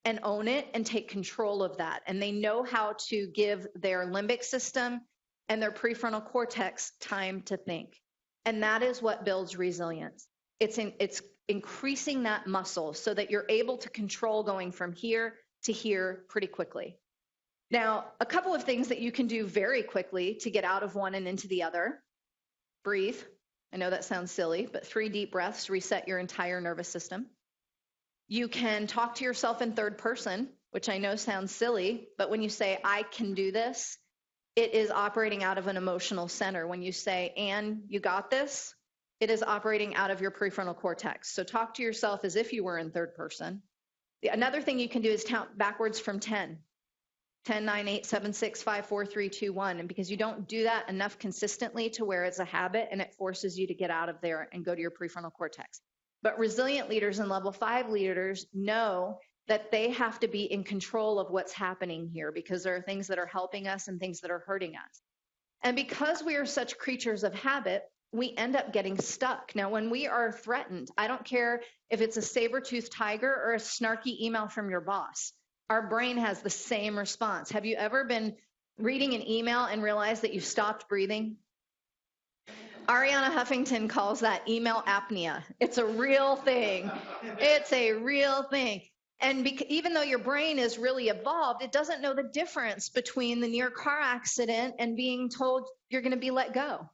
and own it and take control of that. And they know how to give their limbic system and their prefrontal cortex time to think. And that is what builds resilience. It's increasing that muscle so that you're able to control going from here to here pretty quickly. Now, a couple of things that you can do very quickly to get out of one and into the other. Breathe. I know that sounds silly, but 3 deep breaths reset your entire nervous system. You can talk to yourself in third person, which I know sounds silly, but when you say, I can do this, it is operating out of an emotional center. When you say, and you got this, it is operating out of your prefrontal cortex. So talk to yourself as if you were in third person. Another thing you can do is count backwards from 10. 10, 9, 8, 7, 6, 5, 4, 3, 2, 1. And because you don't do that enough consistently to where it's a habit and it forces you to get out of there and go to your prefrontal cortex. But resilient leaders and level 5 leaders know that they have to be in control of what's happening here because there are things that are helping us and things that are hurting us. And because we are such creatures of habit, we end up getting stuck. Now, when we are threatened, I don't care if it's a saber-toothed tiger or a snarky email from your boss. Our brain has the same response. Have you ever been reading an email and realized that you stopped breathing? Ariana Huffington calls that email apnea. It's a real thing. It's a real thing. And even though your brain is really evolved, it doesn't know the difference between the near car accident and being told you're going to be let go,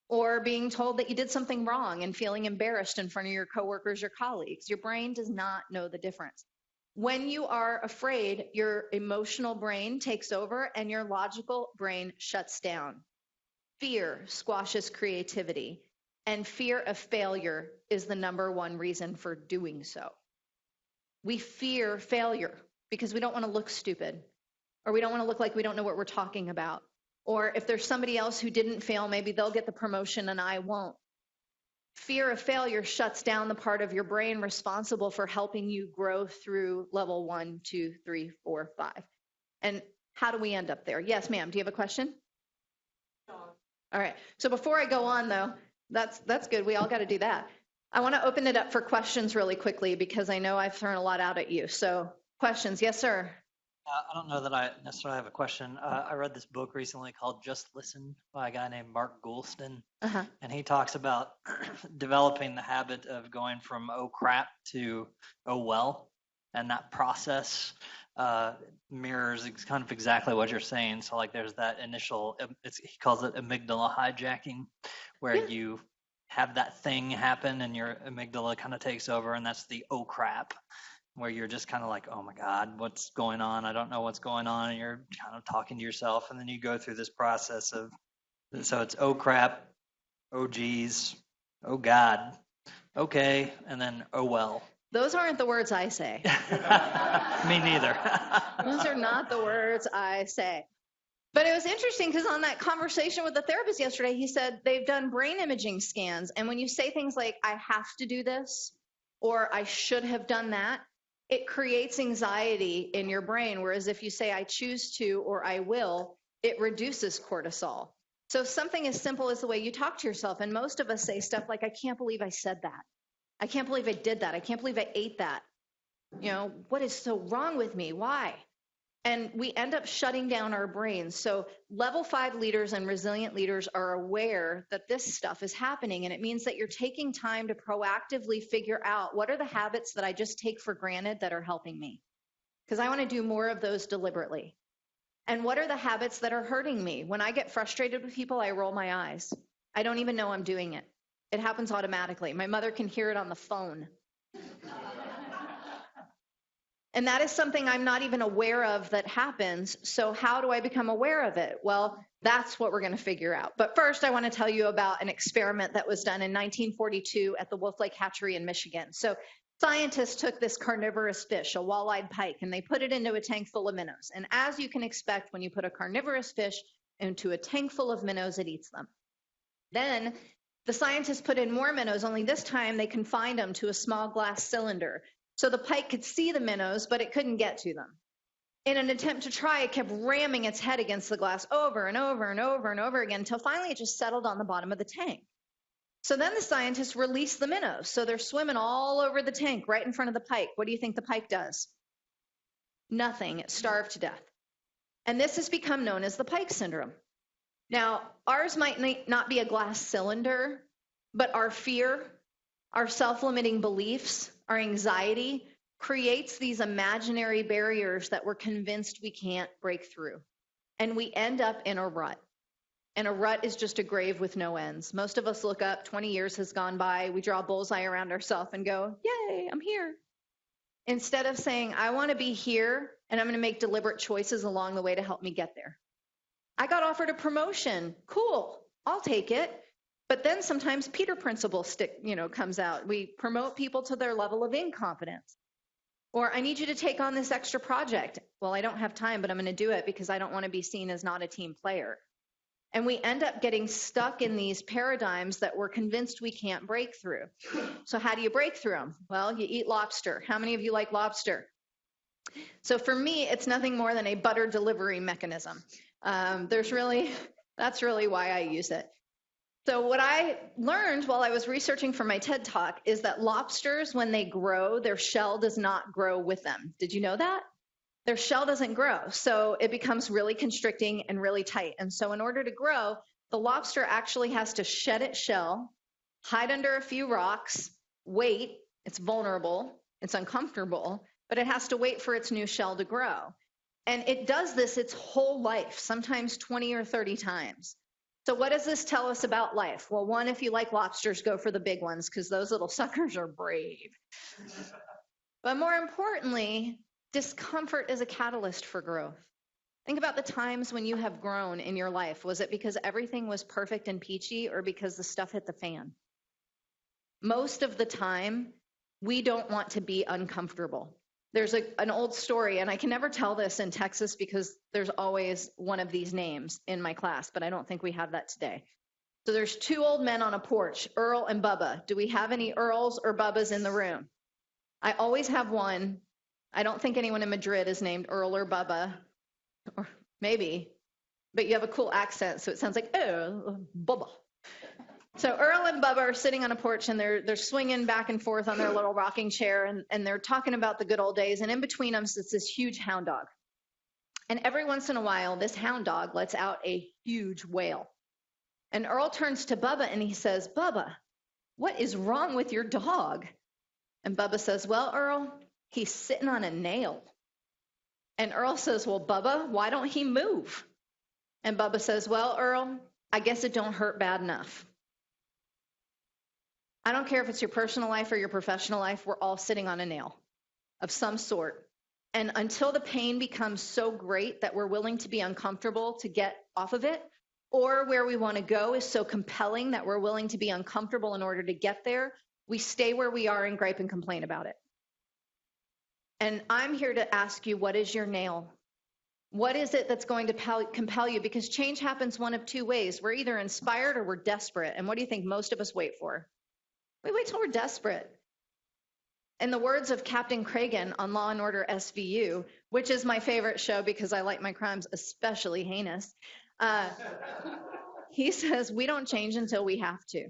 or being told that you did something wrong and feeling embarrassed in front of your coworkers or colleagues. Your brain does not know the difference. When you are afraid, your emotional brain takes over and your logical brain shuts down. Fear squashes creativity, and fear of failure is the #1 reason for doing so. We fear failure because we don't want to look stupid, or we don't want to look like we don't know what we're talking about. Or if there's somebody else who didn't fail, maybe they'll get the promotion and I won't. Fear of failure shuts down the part of your brain responsible for helping you grow through level 1, 2, 3, 4, 5. And how do we end up there? Yes, ma'am. Do you have a question? All right. So before I go on, though, that's good. We all got to do that. I want to open it up for questions really quickly because I know I've thrown a lot out at you. So questions. Yes, sir. I don't know that I necessarily have a question. I read this book recently called Just Listen by a guy named Mark Goulston, and he talks about developing the habit of going from oh crap to oh well, and that process mirrors kind of exactly what you're saying. So like there's that initial, he calls it amygdala hijacking, where you have that thing happen and your amygdala kind of takes over, and that's the oh crap, where you're just kind of like, oh my God, what's going on? I don't know what's going on. And you're kind of talking to yourself. And then you go through this process of, so it's, oh crap, oh geez, oh God, okay, and then, oh well. Those aren't the words I say. Me neither. Those are not the words I say. But it was interesting because on that conversation with the therapist yesterday, he said they've done brain imaging scans. And when you say things like, I have to do this, or I should have done that, it creates anxiety in your brain. Whereas if you say, I choose to, or I will, it reduces cortisol. So something as simple as the way you talk to yourself. And most of us say stuff like, I can't believe I said that. I can't believe I did that. I can't believe I ate that. You know, what is so wrong with me? Why? And we end up shutting down our brains. So level 5 leaders and resilient leaders are aware that this stuff is happening. And it means that you're taking time to proactively figure out what are the habits that I just take for granted that are helping me. Because I want to do more of those deliberately. And what are the habits that are hurting me? When I get frustrated with people, I roll my eyes. I don't even know I'm doing it. It happens automatically. My mother can hear it on the phone. And that is something I'm not even aware of that happens. So how do I become aware of it? Well, that's what we're going to figure out. But first, I want to tell you about an experiment that was done in 1942 at the Wolf Lake Hatchery in Michigan. So scientists took this carnivorous fish, a walleyed pike, and they put it into a tank full of minnows. And as you can expect, when you put a carnivorous fish into a tank full of minnows, it eats them. Then the scientists put in more minnows, only this time they confined them to a small glass cylinder. So the pike could see the minnows, but it couldn't get to them. In an attempt to try, it kept ramming its head against the glass over and over and over and over again until finally it just settled on the bottom of the tank. So then the scientists released the minnows. So they're swimming all over the tank right in front of the pike. What do you think the pike does? Nothing. It starved to death. And this has become known as the pike syndrome. Now, ours might not be a glass cylinder, but our fear, our self-limiting beliefs, our anxiety creates these imaginary barriers that we're convinced we can't break through. And we end up in a rut. And a rut is just a grave with no ends. Most of us look up, 20 years has gone by, we draw a bullseye around ourselves and go, yay, I'm here. Instead of saying, I want to be here and I'm going to make deliberate choices along the way to help me get there. I got offered a promotion. Cool, I'll take it. But then sometimes Peter principle comes out. We promote people to their level of incompetence. Or I need you to take on this extra project. Well, I don't have time, but I'm going to do it because I don't want to be seen as not a team player. And we end up getting stuck in these paradigms that we're convinced we can't break through. So how do you break through them? Well, you eat lobster. How many of you like lobster? So for me, it's nothing more than a butter delivery mechanism. That's really why I use it. So what I learned while I was researching for my TED Talk is that lobsters, when they grow, their shell does not grow with them. Did you know that? Their shell doesn't grow, so it becomes really constricting and really tight. And so in order to grow, the lobster actually has to shed its shell, hide under a few rocks, wait. It's vulnerable, it's uncomfortable, but it has to wait for its new shell to grow. And it does this its whole life, sometimes 20 or 30 times. So what does this tell us about life? Well, one, if you like lobsters, go for the big ones because those little suckers are brave. But more importantly, discomfort is a catalyst for growth. Think about the times when you have grown in your life. Was it because everything was perfect and peachy or because the stuff hit the fan? Most of the time, we don't want to be uncomfortable. There's an old story, and I can never tell this in Texas because there's always one of these names in my class, but I don't think we have that today. So there's two old men on a porch, Earl and Bubba. Do we have any Earls or Bubbas in the room? I always have one. I don't think anyone in Madrid is named Earl or Bubba, or maybe, but you have a cool accent, so it sounds like, oh, Bubba. So Earl and Bubba are sitting on a porch, and they're swinging back and forth on their little rocking chair, and they're talking about the good old days, and in between them sits this huge hound dog. And every once in a while, this hound dog lets out a huge wail. And Earl turns to Bubba and he says, Bubba, what is wrong with your dog? And Bubba says, well, Earl, he's sitting on a nail. And Earl says, well, Bubba, why don't he move? And Bubba says, well, Earl, I guess it don't hurt bad enough. I don't care if it's your personal life or your professional life, we're all sitting on a nail of some sort. And until the pain becomes so great that we're willing to be uncomfortable to get off of it, or where we want to go is so compelling that we're willing to be uncomfortable in order to get there, we stay where we are and gripe and complain about it. And I'm here to ask you, what is your nail? What is it that's going to compel you? Because change happens one of two ways. We're either inspired or we're desperate. And what do you think most of us wait for? We wait till we're desperate. In the words of Captain Cragen on Law & Order SVU, which is my favorite show because I like my crimes especially heinous, he says, we don't change until we have to.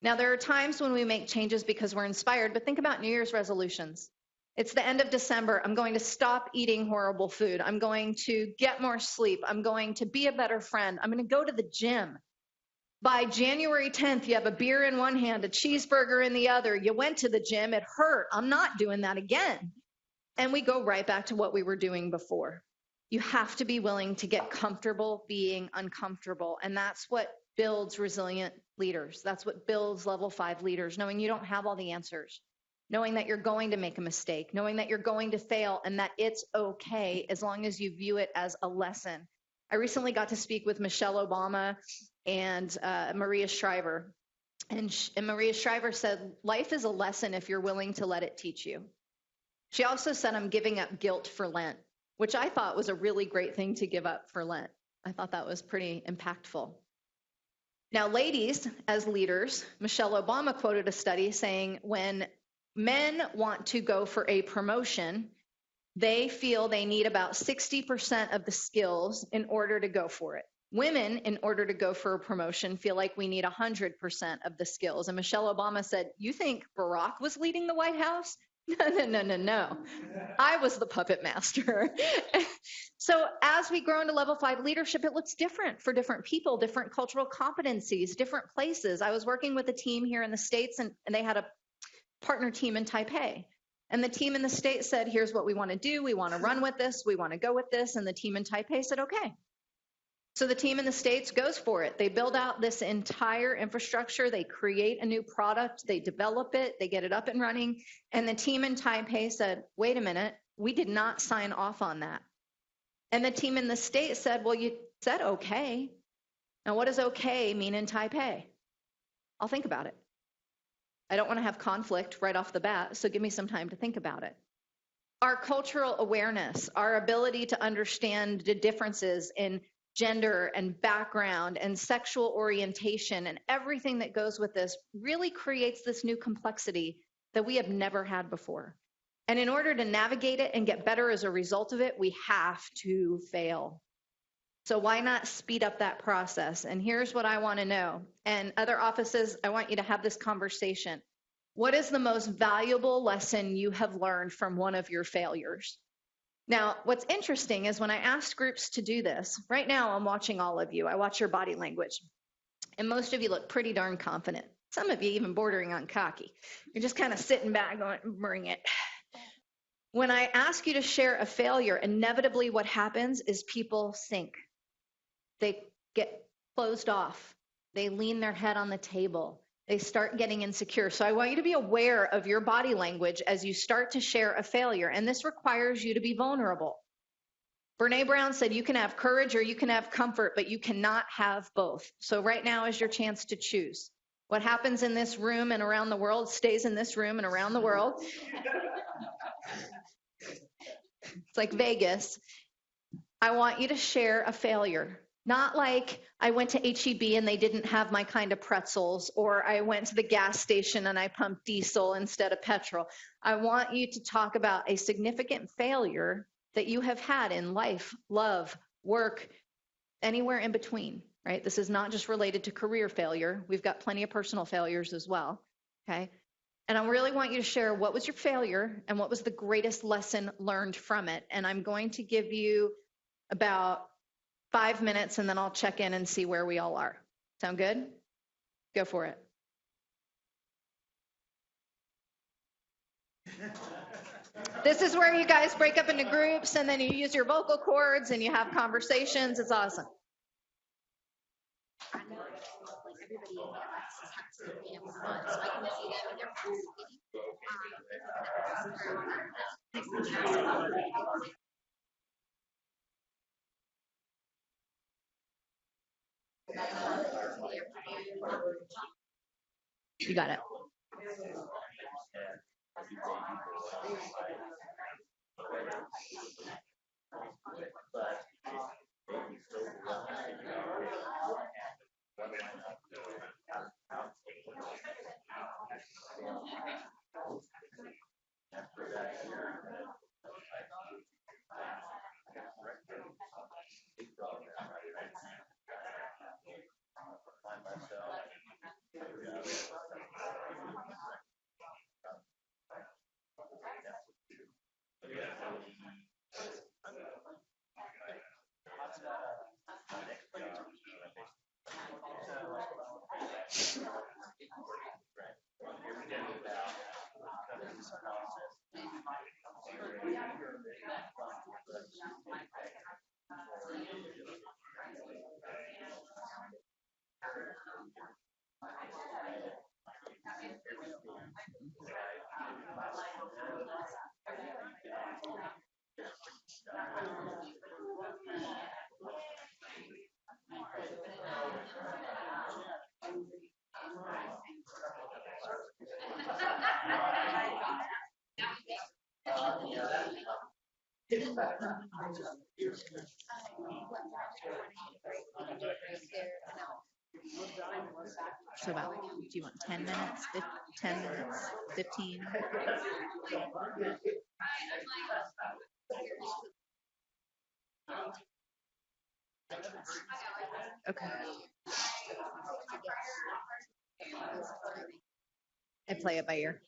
Now, there are times when we make changes because we're inspired, but think about New Year's resolutions. It's the end of December. I'm going to stop eating horrible food. I'm going to get more sleep. I'm going to be a better friend. I'm going to go to the gym. By January 10th, you have a beer in one hand, a cheeseburger in the other. You went to the gym. It hurt. I'm not doing that again. And we go right back to what we were doing before. You have to be willing to get comfortable being uncomfortable. And that's what builds resilient leaders. That's what builds level 5 leaders, knowing you don't have all the answers, knowing that you're going to make a mistake, knowing that you're going to fail and that it's okay as long as you view it as a lesson. I recently got to speak with Michelle Obama and Maria Shriver. And Maria Shriver said, life is a lesson if you're willing to let it teach you. She also said, I'm giving up guilt for Lent, which I thought was a really great thing to give up for Lent. I thought that was pretty impactful. Now, ladies, as leaders, Michelle Obama quoted a study saying when men want to go for a promotion, they feel they need about 60% of the skills in order to go for it. Women, in order to go for a promotion, feel like we need 100% of the skills. And Michelle Obama said, you think Barack was leading the White House? No. I was the puppet master. So as we grow into level 5 leadership, it looks different for different people, different cultural competencies, different places. I was working with a team here in the States, and they had a partner team in Taipei. And the team in the States said, here's what we want to do. We want to run with this. We want to go with this. And the team in Taipei said, okay. So the team in the States goes for it. They build out this entire infrastructure. They create a new product. They develop it. They get it up and running. And the team in Taipei said, wait a minute, we did not sign off on that. And the team in the States said, well, you said okay. Now, what does okay mean in Taipei? I'll think about it. I don't want to have conflict right off the bat, so give me some time to think about it. Our cultural awareness, our ability to understand the differences in gender and background and sexual orientation and everything that goes with this really creates this new complexity that we have never had before. And in order to navigate it and get better as a result of it, we have to fail. So why not speed up that process? And here's what I want to know. And other offices, I want you to have this conversation. What is the most valuable lesson you have learned from one of your failures? Now, what's interesting is when I asked groups to do this, right now I'm watching all of you. I watch your body language. And most of you look pretty darn confident. Some of you even bordering on cocky. You're just kind of sitting back going, bring it. When I ask you to share a failure, inevitably what happens is people sink. They get closed off. They lean their head on the table. They start getting insecure. So I want you to be aware of your body language as you start to share a failure. And this requires you to be vulnerable. Brene Brown said you can have courage or you can have comfort, but you cannot have both. So right now is your chance to choose. What happens in this room and around the world stays in this room and around the world. It's like Vegas. I want you to share a failure. Not like I went to HEB and they didn't have my kind of pretzels, or I went to the gas station and I pumped diesel instead of petrol. I want you to talk about a significant failure that you have had in life, love, work, anywhere in between, right? This is not just related to career failure. We've got plenty of personal failures as well, okay? And I really want you to share what was your failure and what was the greatest lesson learned from it. And I'm going to give you about 5 minutes and then I'll check in and see where we all are. Sound good? Go for it. This is where you guys break up into groups and then you use your vocal cords and you have conversations. It's awesome. I know, like everybody in the class is texting me at once, so I can see them and they're You got it. So about, do you want 10 minutes, 10 minutes, 15? Okay. I play it by ear.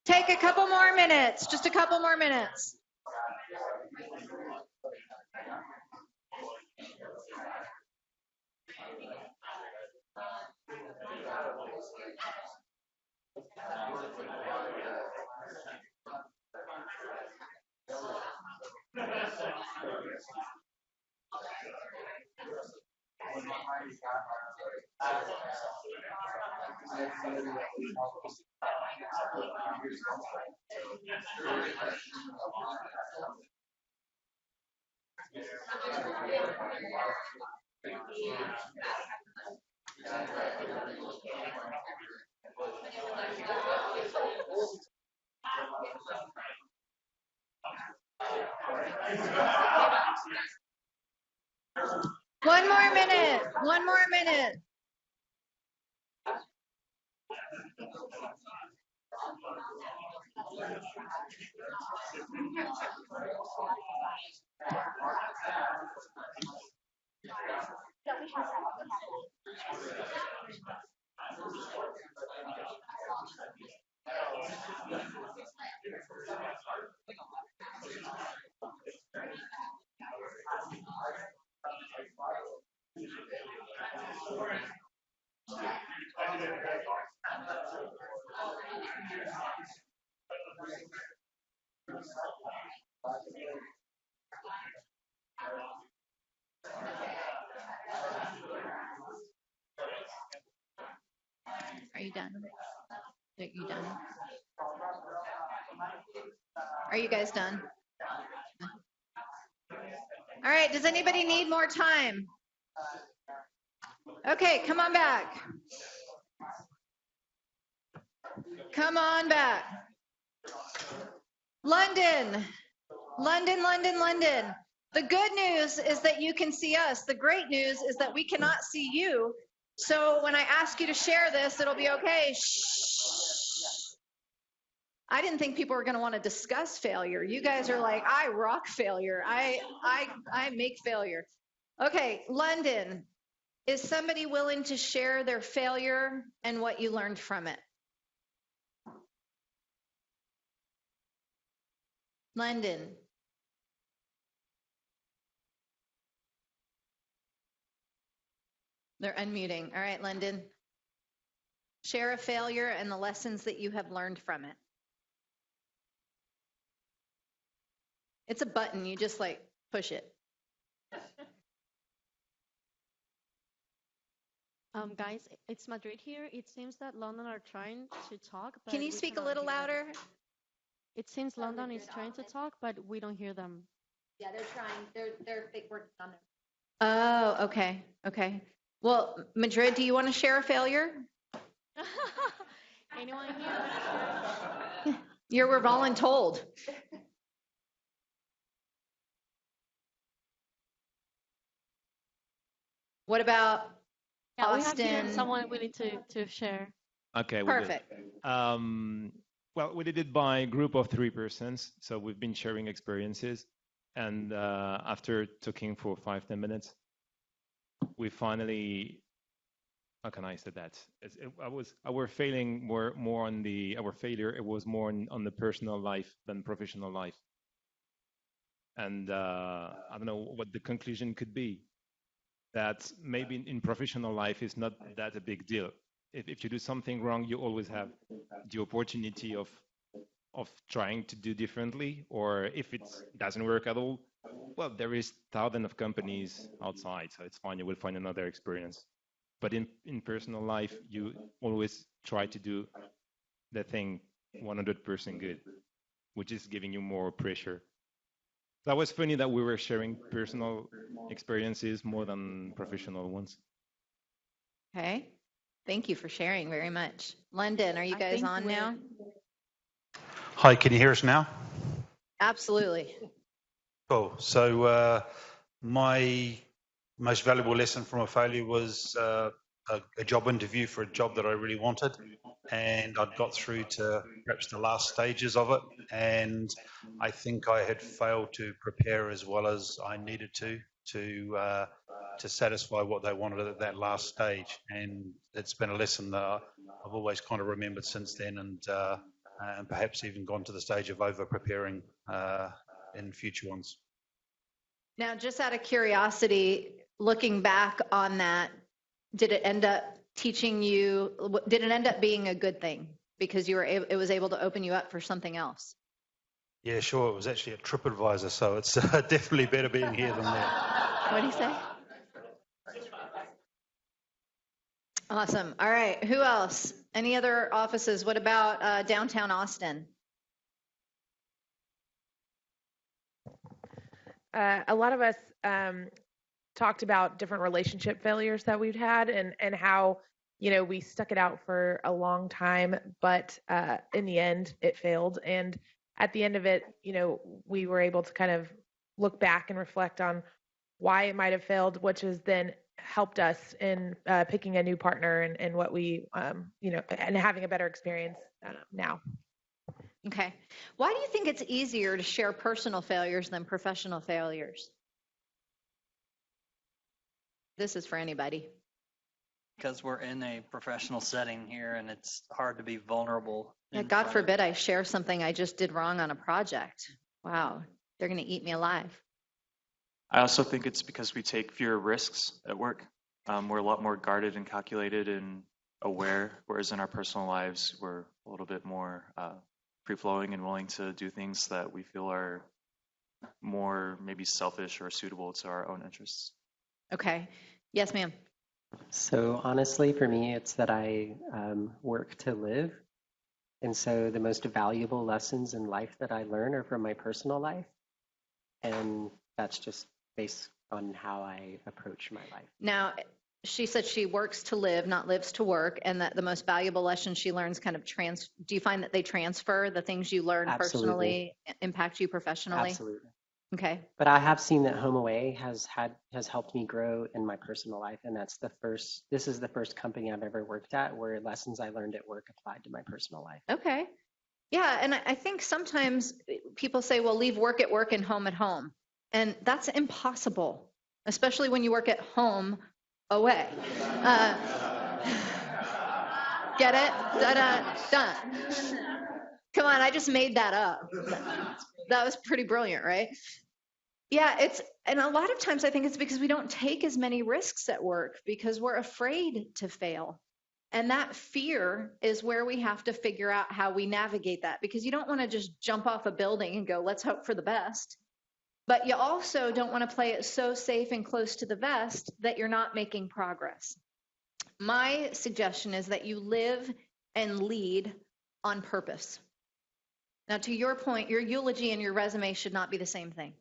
Take a couple more minutes, just a couple more minutes. One more minute. One more minute. Are you done? Are you done? Are you guys done? All right, does anybody need more time? Okay, come on back. Come on back. London, London, London, London. The good news is that you can see us. The great news is that we cannot see you. So when I ask you to share this, it'll be okay. Shh. I didn't think people were going to want to discuss failure. You guys are like, I rock failure. I make failure. Okay, London, is somebody willing to share their failure and what you learned from it? London. They're unmuting. All right, London. Share a failure and the lessons that you have learned from it. It's a button. You just like push it. Guys, it's Madrid here. It seems that London are trying to talk. But Can you speak a little louder? It seems London is trying to talk, but we don't hear them. Yeah, they're trying. They're working on it. Oh, okay. Okay. Well, Madrid, do you want to share a failure? Anyone here? You were voluntold. What about Yeah, we have Austin? here someone willing to share. Okay. Perfect. Well, we did it by a group of 3 persons. So we've been sharing experiences. And after talking for 5-10 minutes, we finally, how can I say that? Our failing were more on our failure, it was more on the personal life than professional life. And I don't know what the conclusion could be. that maybe in professional life is not that a big deal. If you do something wrong, you always have the opportunity of trying to do differently, or if it doesn't work at all, well, there is thousands of companies outside, so it's fine. You will find another experience. But in personal life, you always try to do the thing 100% good, which is giving you more pressure. That was funny that we were sharing personal experiences more than professional ones. Okay. Thank you for sharing very much. London, are you guys on now? Hi, can you hear us now? Absolutely. Cool. So my most valuable lesson from a failure was a job interview for a job that I really wanted, and I'd got through to perhaps the last stages of it, and I think I had failed to prepare as well as I needed to satisfy what they wanted at that last stage. And it's been a lesson that I've always kind of remembered since then, and perhaps even gone to the stage of over preparing in future ones. Now, just out of curiosity, looking back on that, did it end up teaching you, did it end up being a good thing because you were it was able to open you up for something else? Yeah, sure. It was actually a TripAdvisor, so it's definitely better being here than there. What do you say? Awesome. All right. Who else? Any other offices? What about downtown Austin? A lot of us talked about different relationship failures that we've had and how, we stuck it out for a long time, but in the end it failed. And at the end of it, we were able to kind of look back and reflect on why it might have failed, which has then helped us in picking a new partner and what we, and having a better experience now. Okay. Why do you think it's easier to share personal failures than professional failures? This is for anybody. Because we're in a professional setting here and it's hard to be vulnerable. Yeah, God forbid I share something I just did wrong on a project. Wow, they're going to eat me alive. I also think it's because we take fewer risks at work. We're a lot more guarded and calculated and aware, whereas in our personal lives, we're a little bit more free-flowing and willing to do things that we feel are more maybe selfish or suitable to our own interests. Okay. Yes, ma'am. So honestly, for me, it's that I work to live. And so the most valuable lessons in life that I learn are from my personal life. And that's just based on how I approach my life. Now, she said she works to live, not lives to work, and that the most valuable lessons she learns kind of do you find that they transfer the things you learn personally impact you professionally? Absolutely. Okay. But I have seen that HomeAway has helped me grow in my personal life, and this is the first company I've ever worked at where lessons I learned at work applied to my personal life. Okay. Yeah, and I think sometimes people say, well, leave work at work and home at home. And that's impossible, especially when you work at home away. Get it? Done. Come on, I just made that up. That was pretty brilliant, right? Yeah, and a lot of times I think it's because we don't take as many risks at work because we're afraid to fail. And that fear is where we have to figure out how we navigate that, because you don't want to just jump off a building and go, let's hope for the best. But you also don't want to play it so safe and close to the vest that you're not making progress. My suggestion is that you live and lead on purpose. Now, to your point, your eulogy and your resume should not be the same thing.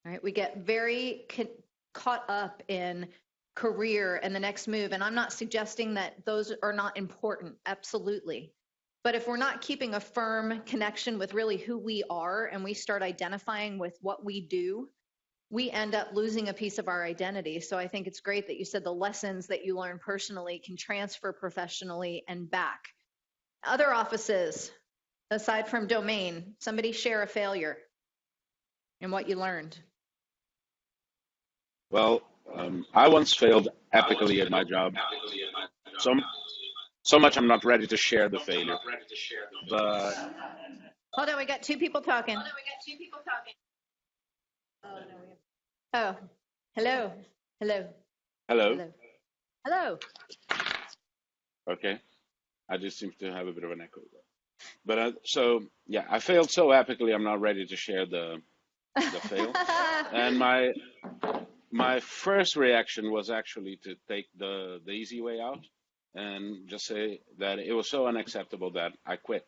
All right? We get very caught up in career and the next move, and I'm not suggesting that those are not important, absolutely. But if we're not keeping a firm connection with really who we are and we start identifying with what we do, we end up losing a piece of our identity. So I think it's great that you said the lessons that you learn personally can transfer professionally and back. Other offices, aside from domain, somebody share a failure and what you learned. Well, I once failed epically at my job. So much I'm not ready to share the failure. But Hold on, we got two people talking. Oh, hello. Hello. Hello. Hello. Hello. Okay. I just seem to have a bit of an echo. But so yeah, I failed so epically. I'm not ready to share the fail. And my first reaction was actually to take the easy way out and just say that it was so unacceptable that I quit.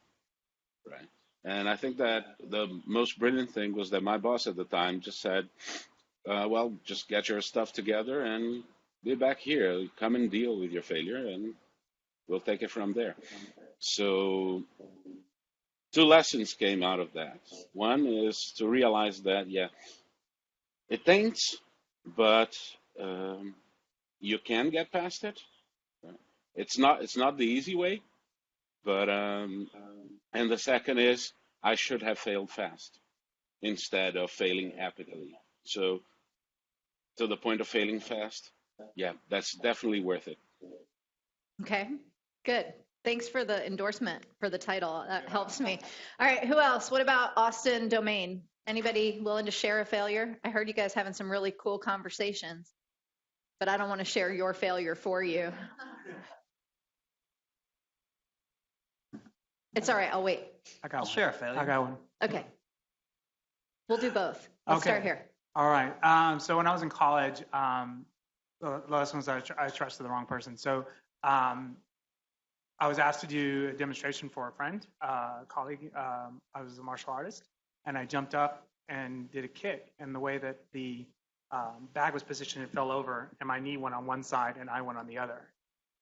Right. And I think that the most brilliant thing was that my boss at the time just said, well, just get your stuff together and be back here. Come and deal with your failure, and we'll take it from there. So, two lessons came out of that. One is to realize that, yeah, it taints, but you can get past it. It's not the easy way, but and the second is I should have failed fast instead of failing epically. So, to the point of failing fast, yeah, that's definitely worth it. Okay, good. Thanks for the endorsement for the title. That helps me. All right, who else? What about Austin Domain? Anybody willing to share a failure? I heard you guys having some really cool conversations, but I don't want to share your failure for you. It's all right, I'll wait. I'll share a failure. I got one. Okay. We'll do both. Let's start here. All right. So when I was in college, the lesson was that I trusted the wrong person. So I was asked to do a demonstration for a friend, colleague. I was a martial artist, and I jumped up and did a kick. And the way that the bag was positioned, it fell over, and my knee went on one side, and I went on the other.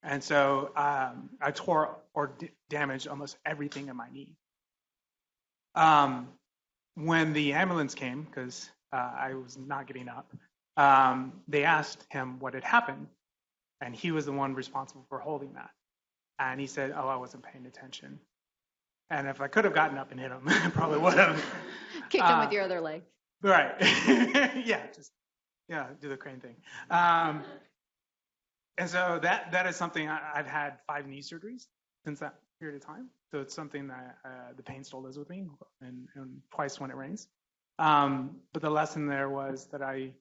And so I tore or damaged almost everything in my knee. When the ambulance came, because I was not getting up, they asked him what had happened, and he was the one responsible for holding that. And he said, "Oh, I wasn't paying attention." And if I could have gotten up and hit him, I probably would have. Kicked him with your other leg. Right. Do the crane thing. And so that is something I've had 5 knee surgeries since that period of time. So it's something that the pain still lives with me, and twice when it rains. But the lesson there was that I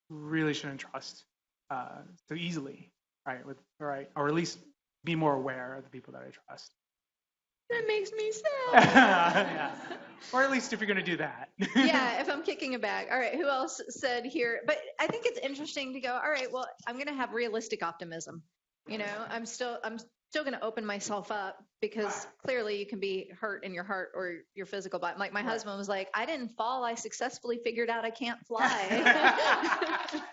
really shouldn't trust so easily, or at least be more aware of the people that I trust. That makes me sad. Yeah. Or at least if you're going to do that. Yeah, if I'm kicking a bag. All right, who else said here? But I think it's interesting to go, all right, well, I'm going to have realistic optimism. You know, I'm still going to open myself up, because clearly you can be hurt in your heart or your physical body. Like my husband was like, I didn't fall. I successfully figured out I can't fly.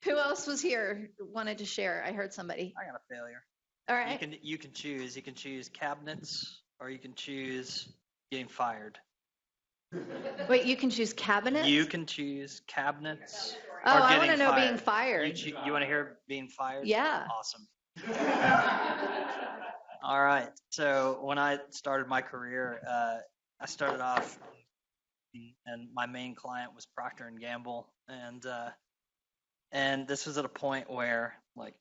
Who else was here, wanted to share? I heard somebody. I got a failure. All right. You can choose. You can choose cabinets, or you can choose getting fired. Wait, you can choose cabinets? You can choose cabinets. Oh, or I getting want to know fired. being fired. You want to hear being fired? Yeah. Awesome. All right. So when I started my career, I started off, and my main client was Procter and Gamble, and this was at a point where, like,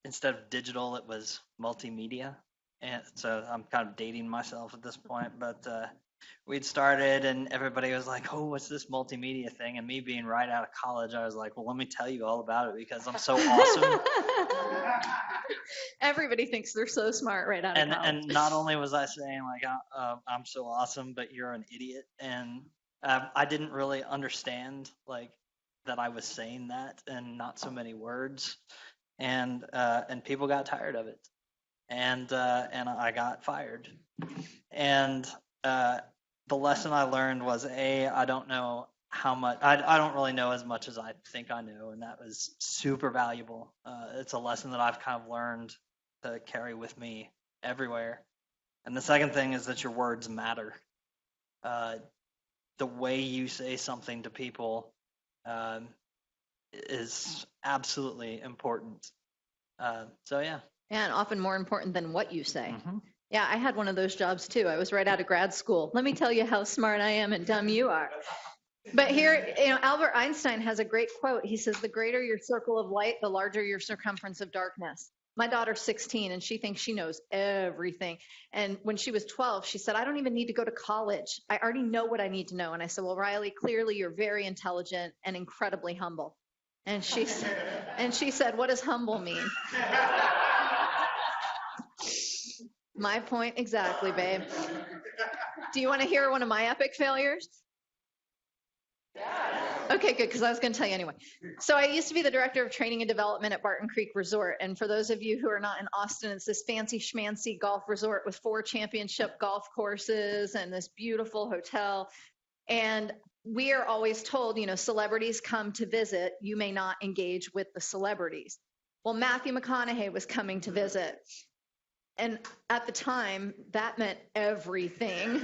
instead of digital, it was multimedia. And so I'm kind of dating myself at this point, but we'd started and everybody was like, "Oh, what's this multimedia thing?" And me being right out of college, I was like, "Well, let me tell you all about it because I'm so awesome." Everybody thinks they're so smart right out of college. And not only was I saying like, "I'm so awesome," but you're an idiot. And I didn't really understand like that I was saying that in not so many words, and people got tired of it, and I got fired. And the lesson I learned was, I don't know how much, I don't really know as much as I think I know, and that was super valuable. It's a lesson that I've kind of learned to carry with me everywhere. And the second thing is that your words matter. The way you say something to people is absolutely important. So yeah. Yeah, and often more important than what you say. Mm-hmm. Yeah, I had one of those jobs too. I was right out of grad school. Let me tell you how smart I am and dumb you are. But here, Albert Einstein has a great quote. He says, "The greater your circle of light, the larger your circumference of darkness." My daughter's 16 and she thinks she knows everything. And when she was 12, she said, "I don't even need to go to college. I already know what I need to know." And I said, "Well, Riley, clearly you're very intelligent and incredibly humble." And she said, what does humble mean? My point exactly, babe. Do you want to hear one of my epic failures? Okay, good, because I was going to tell you anyway. So I used to be the director of training and development at Barton Creek Resort. And for those of you who are not in Austin, it's this fancy schmancy golf resort with 4 championship golf courses and this beautiful hotel. And we are always told, celebrities come to visit. You may not engage with the celebrities. Well, Matthew McConaughey was coming to visit. And at the time, that meant everything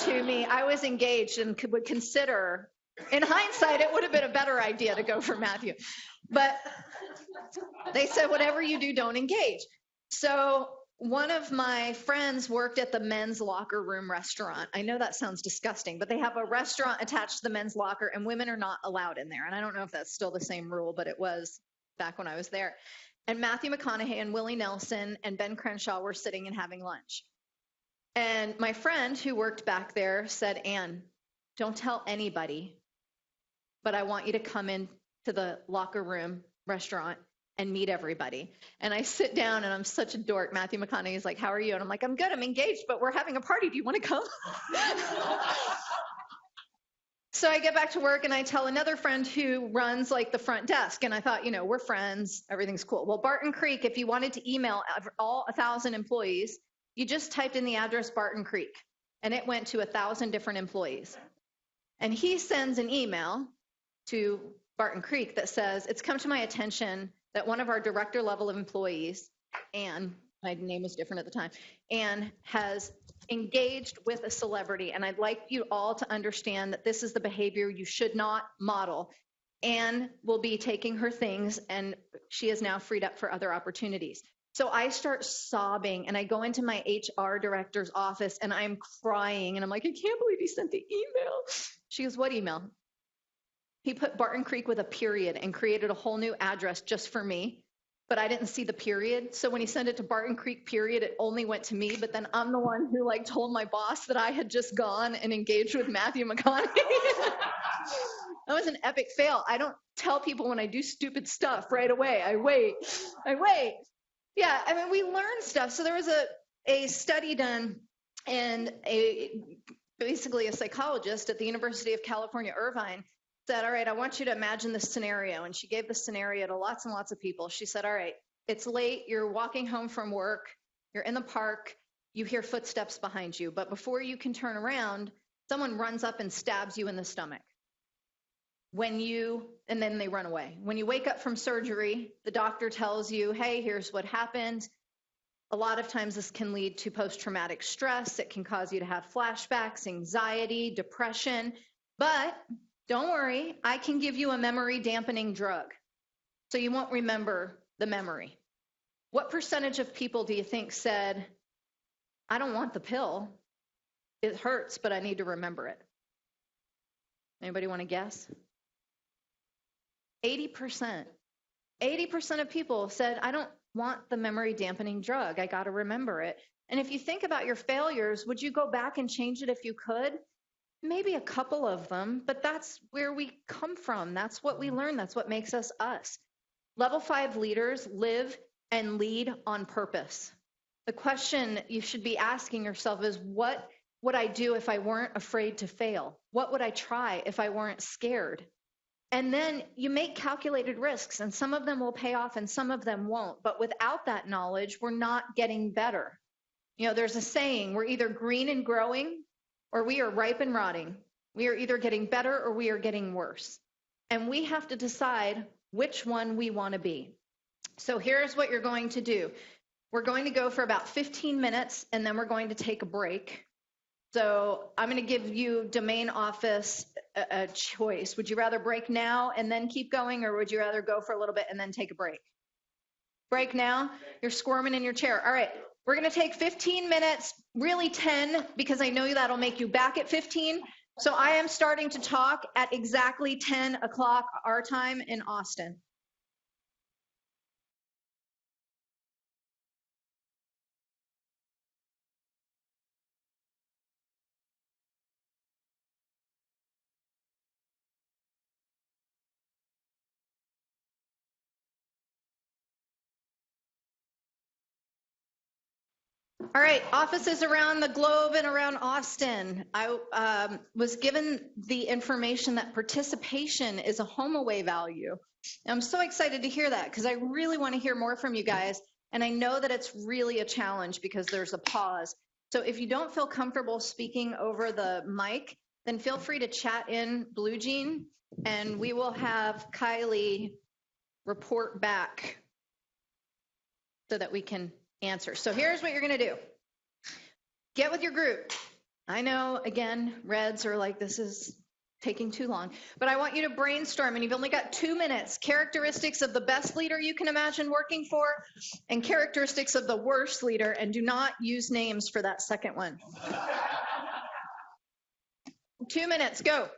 to me. I was engaged and would consider, in hindsight, it would have been a better idea to go for Matthew. But they said, whatever you do, don't engage. So one of my friends worked at the men's locker room restaurant. I know that sounds disgusting, but they have a restaurant attached to the men's locker, and women are not allowed in there. And I don't know if that's still the same rule, but it was back when I was there. And Matthew McConaughey and Willie Nelson and Ben Crenshaw were sitting and having lunch. And my friend who worked back there said, Anne, don't tell anybody, but I want you to come in to the locker room restaurant and meet everybody. And I sit down and I'm such a dork. Matthew McConaughey is like, how are you? And I'm like, I'm good, I'm engaged, but we're having a party. Do you want to come? So I get back to work and I tell another friend who runs like the front desk. And I thought, we're friends, everything's cool. Well, Barton Creek, if you wanted to email all 1,000 employees, you just typed in the address Barton Creek and it went to 1,000 different employees. And he sends an email to Barton Creek that says, it's come to my attention that one of our director level of employees, Anne, my name was different at the time, Anne has engaged with a celebrity, and I'd like you all to understand that this is the behavior you should not model. Anne will be taking her things, and she is now freed up for other opportunities. So I start sobbing, and I go into my HR director's office, and I'm crying, and I'm like, I can't believe he sent the email. She goes, what email? He put Barton Creek with a period and created a whole new address just for me. But I didn't see the period. So when he sent it to Barton Creek period, it only went to me. But then I'm the one who told my boss that I had just gone and engaged with Matthew McConaughey. That was an epic fail. I don't tell people when I do stupid stuff right away. I wait. Yeah, I mean, we learn stuff. So there was a study done, and basically a psychologist at the University of California, Irvine, said, all right, I want you to imagine this scenario. And she gave the scenario to lots and lots of people. She said, all right, it's late. You're walking home from work. You're in the park. You hear footsteps behind you. But before you can turn around, someone runs up and stabs you in the stomach. And then they run away. When you wake up from surgery, the doctor tells you, hey, here's what happened. A lot of times this can lead to post-traumatic stress. It can cause you to have flashbacks, anxiety, depression. But don't worry, I can give you a memory dampening drug, so you won't remember the memory. What percentage of people do you think said, I don't want the pill. It hurts, but I need to remember it? Anybody want to guess? 80%. 80% of people said, I don't want the memory dampening drug. I got to remember it. And if you think about your failures, would you go back and change it if you could? Maybe a couple of them, but that's where we come from. That's what we learn. That's what makes us us. Level 5 leaders live and lead on purpose. The question you should be asking yourself is, what would I do if I weren't afraid to fail? What would I try if I weren't scared? And then you make calculated risks, and some of them will pay off and some of them won't. But without that knowledge, we're not getting better. There's a saying, we're either green and growing or we are ripe and rotting. We are either getting better or we are getting worse. And we have to decide which one we want to be. So here's what you're going to do. We're going to go for about 15 minutes, and then we're going to take a break. So I'm going to give you domain office a choice. Would you rather break now and then keep going, or would you rather go for a little bit and then take a break? Break now? You're squirming in your chair. All right. We're going to take 15 minutes, really 10, because I know that'll make you back at 15. So I am starting to talk at exactly 10 o'clock our time in Austin. All right, offices around the globe and around Austin. I was given the information that participation is a HomeAway value. I'm so excited to hear that because I really want to hear more from you guys. And I know that it's really a challenge because there's a pause. So if you don't feel comfortable speaking over the mic, then feel free to chat in Blue Jean, and we will have Kylie report back so that we can answer. So here's what you're going to do. Get with your group. I know, again, reds are like, this is taking too long, but I want you to brainstorm, and you've only got 2 minutes. Characteristics of the best leader you can imagine working for, and characteristics of the worst leader, and do not use names for that second one. 2 minutes, go.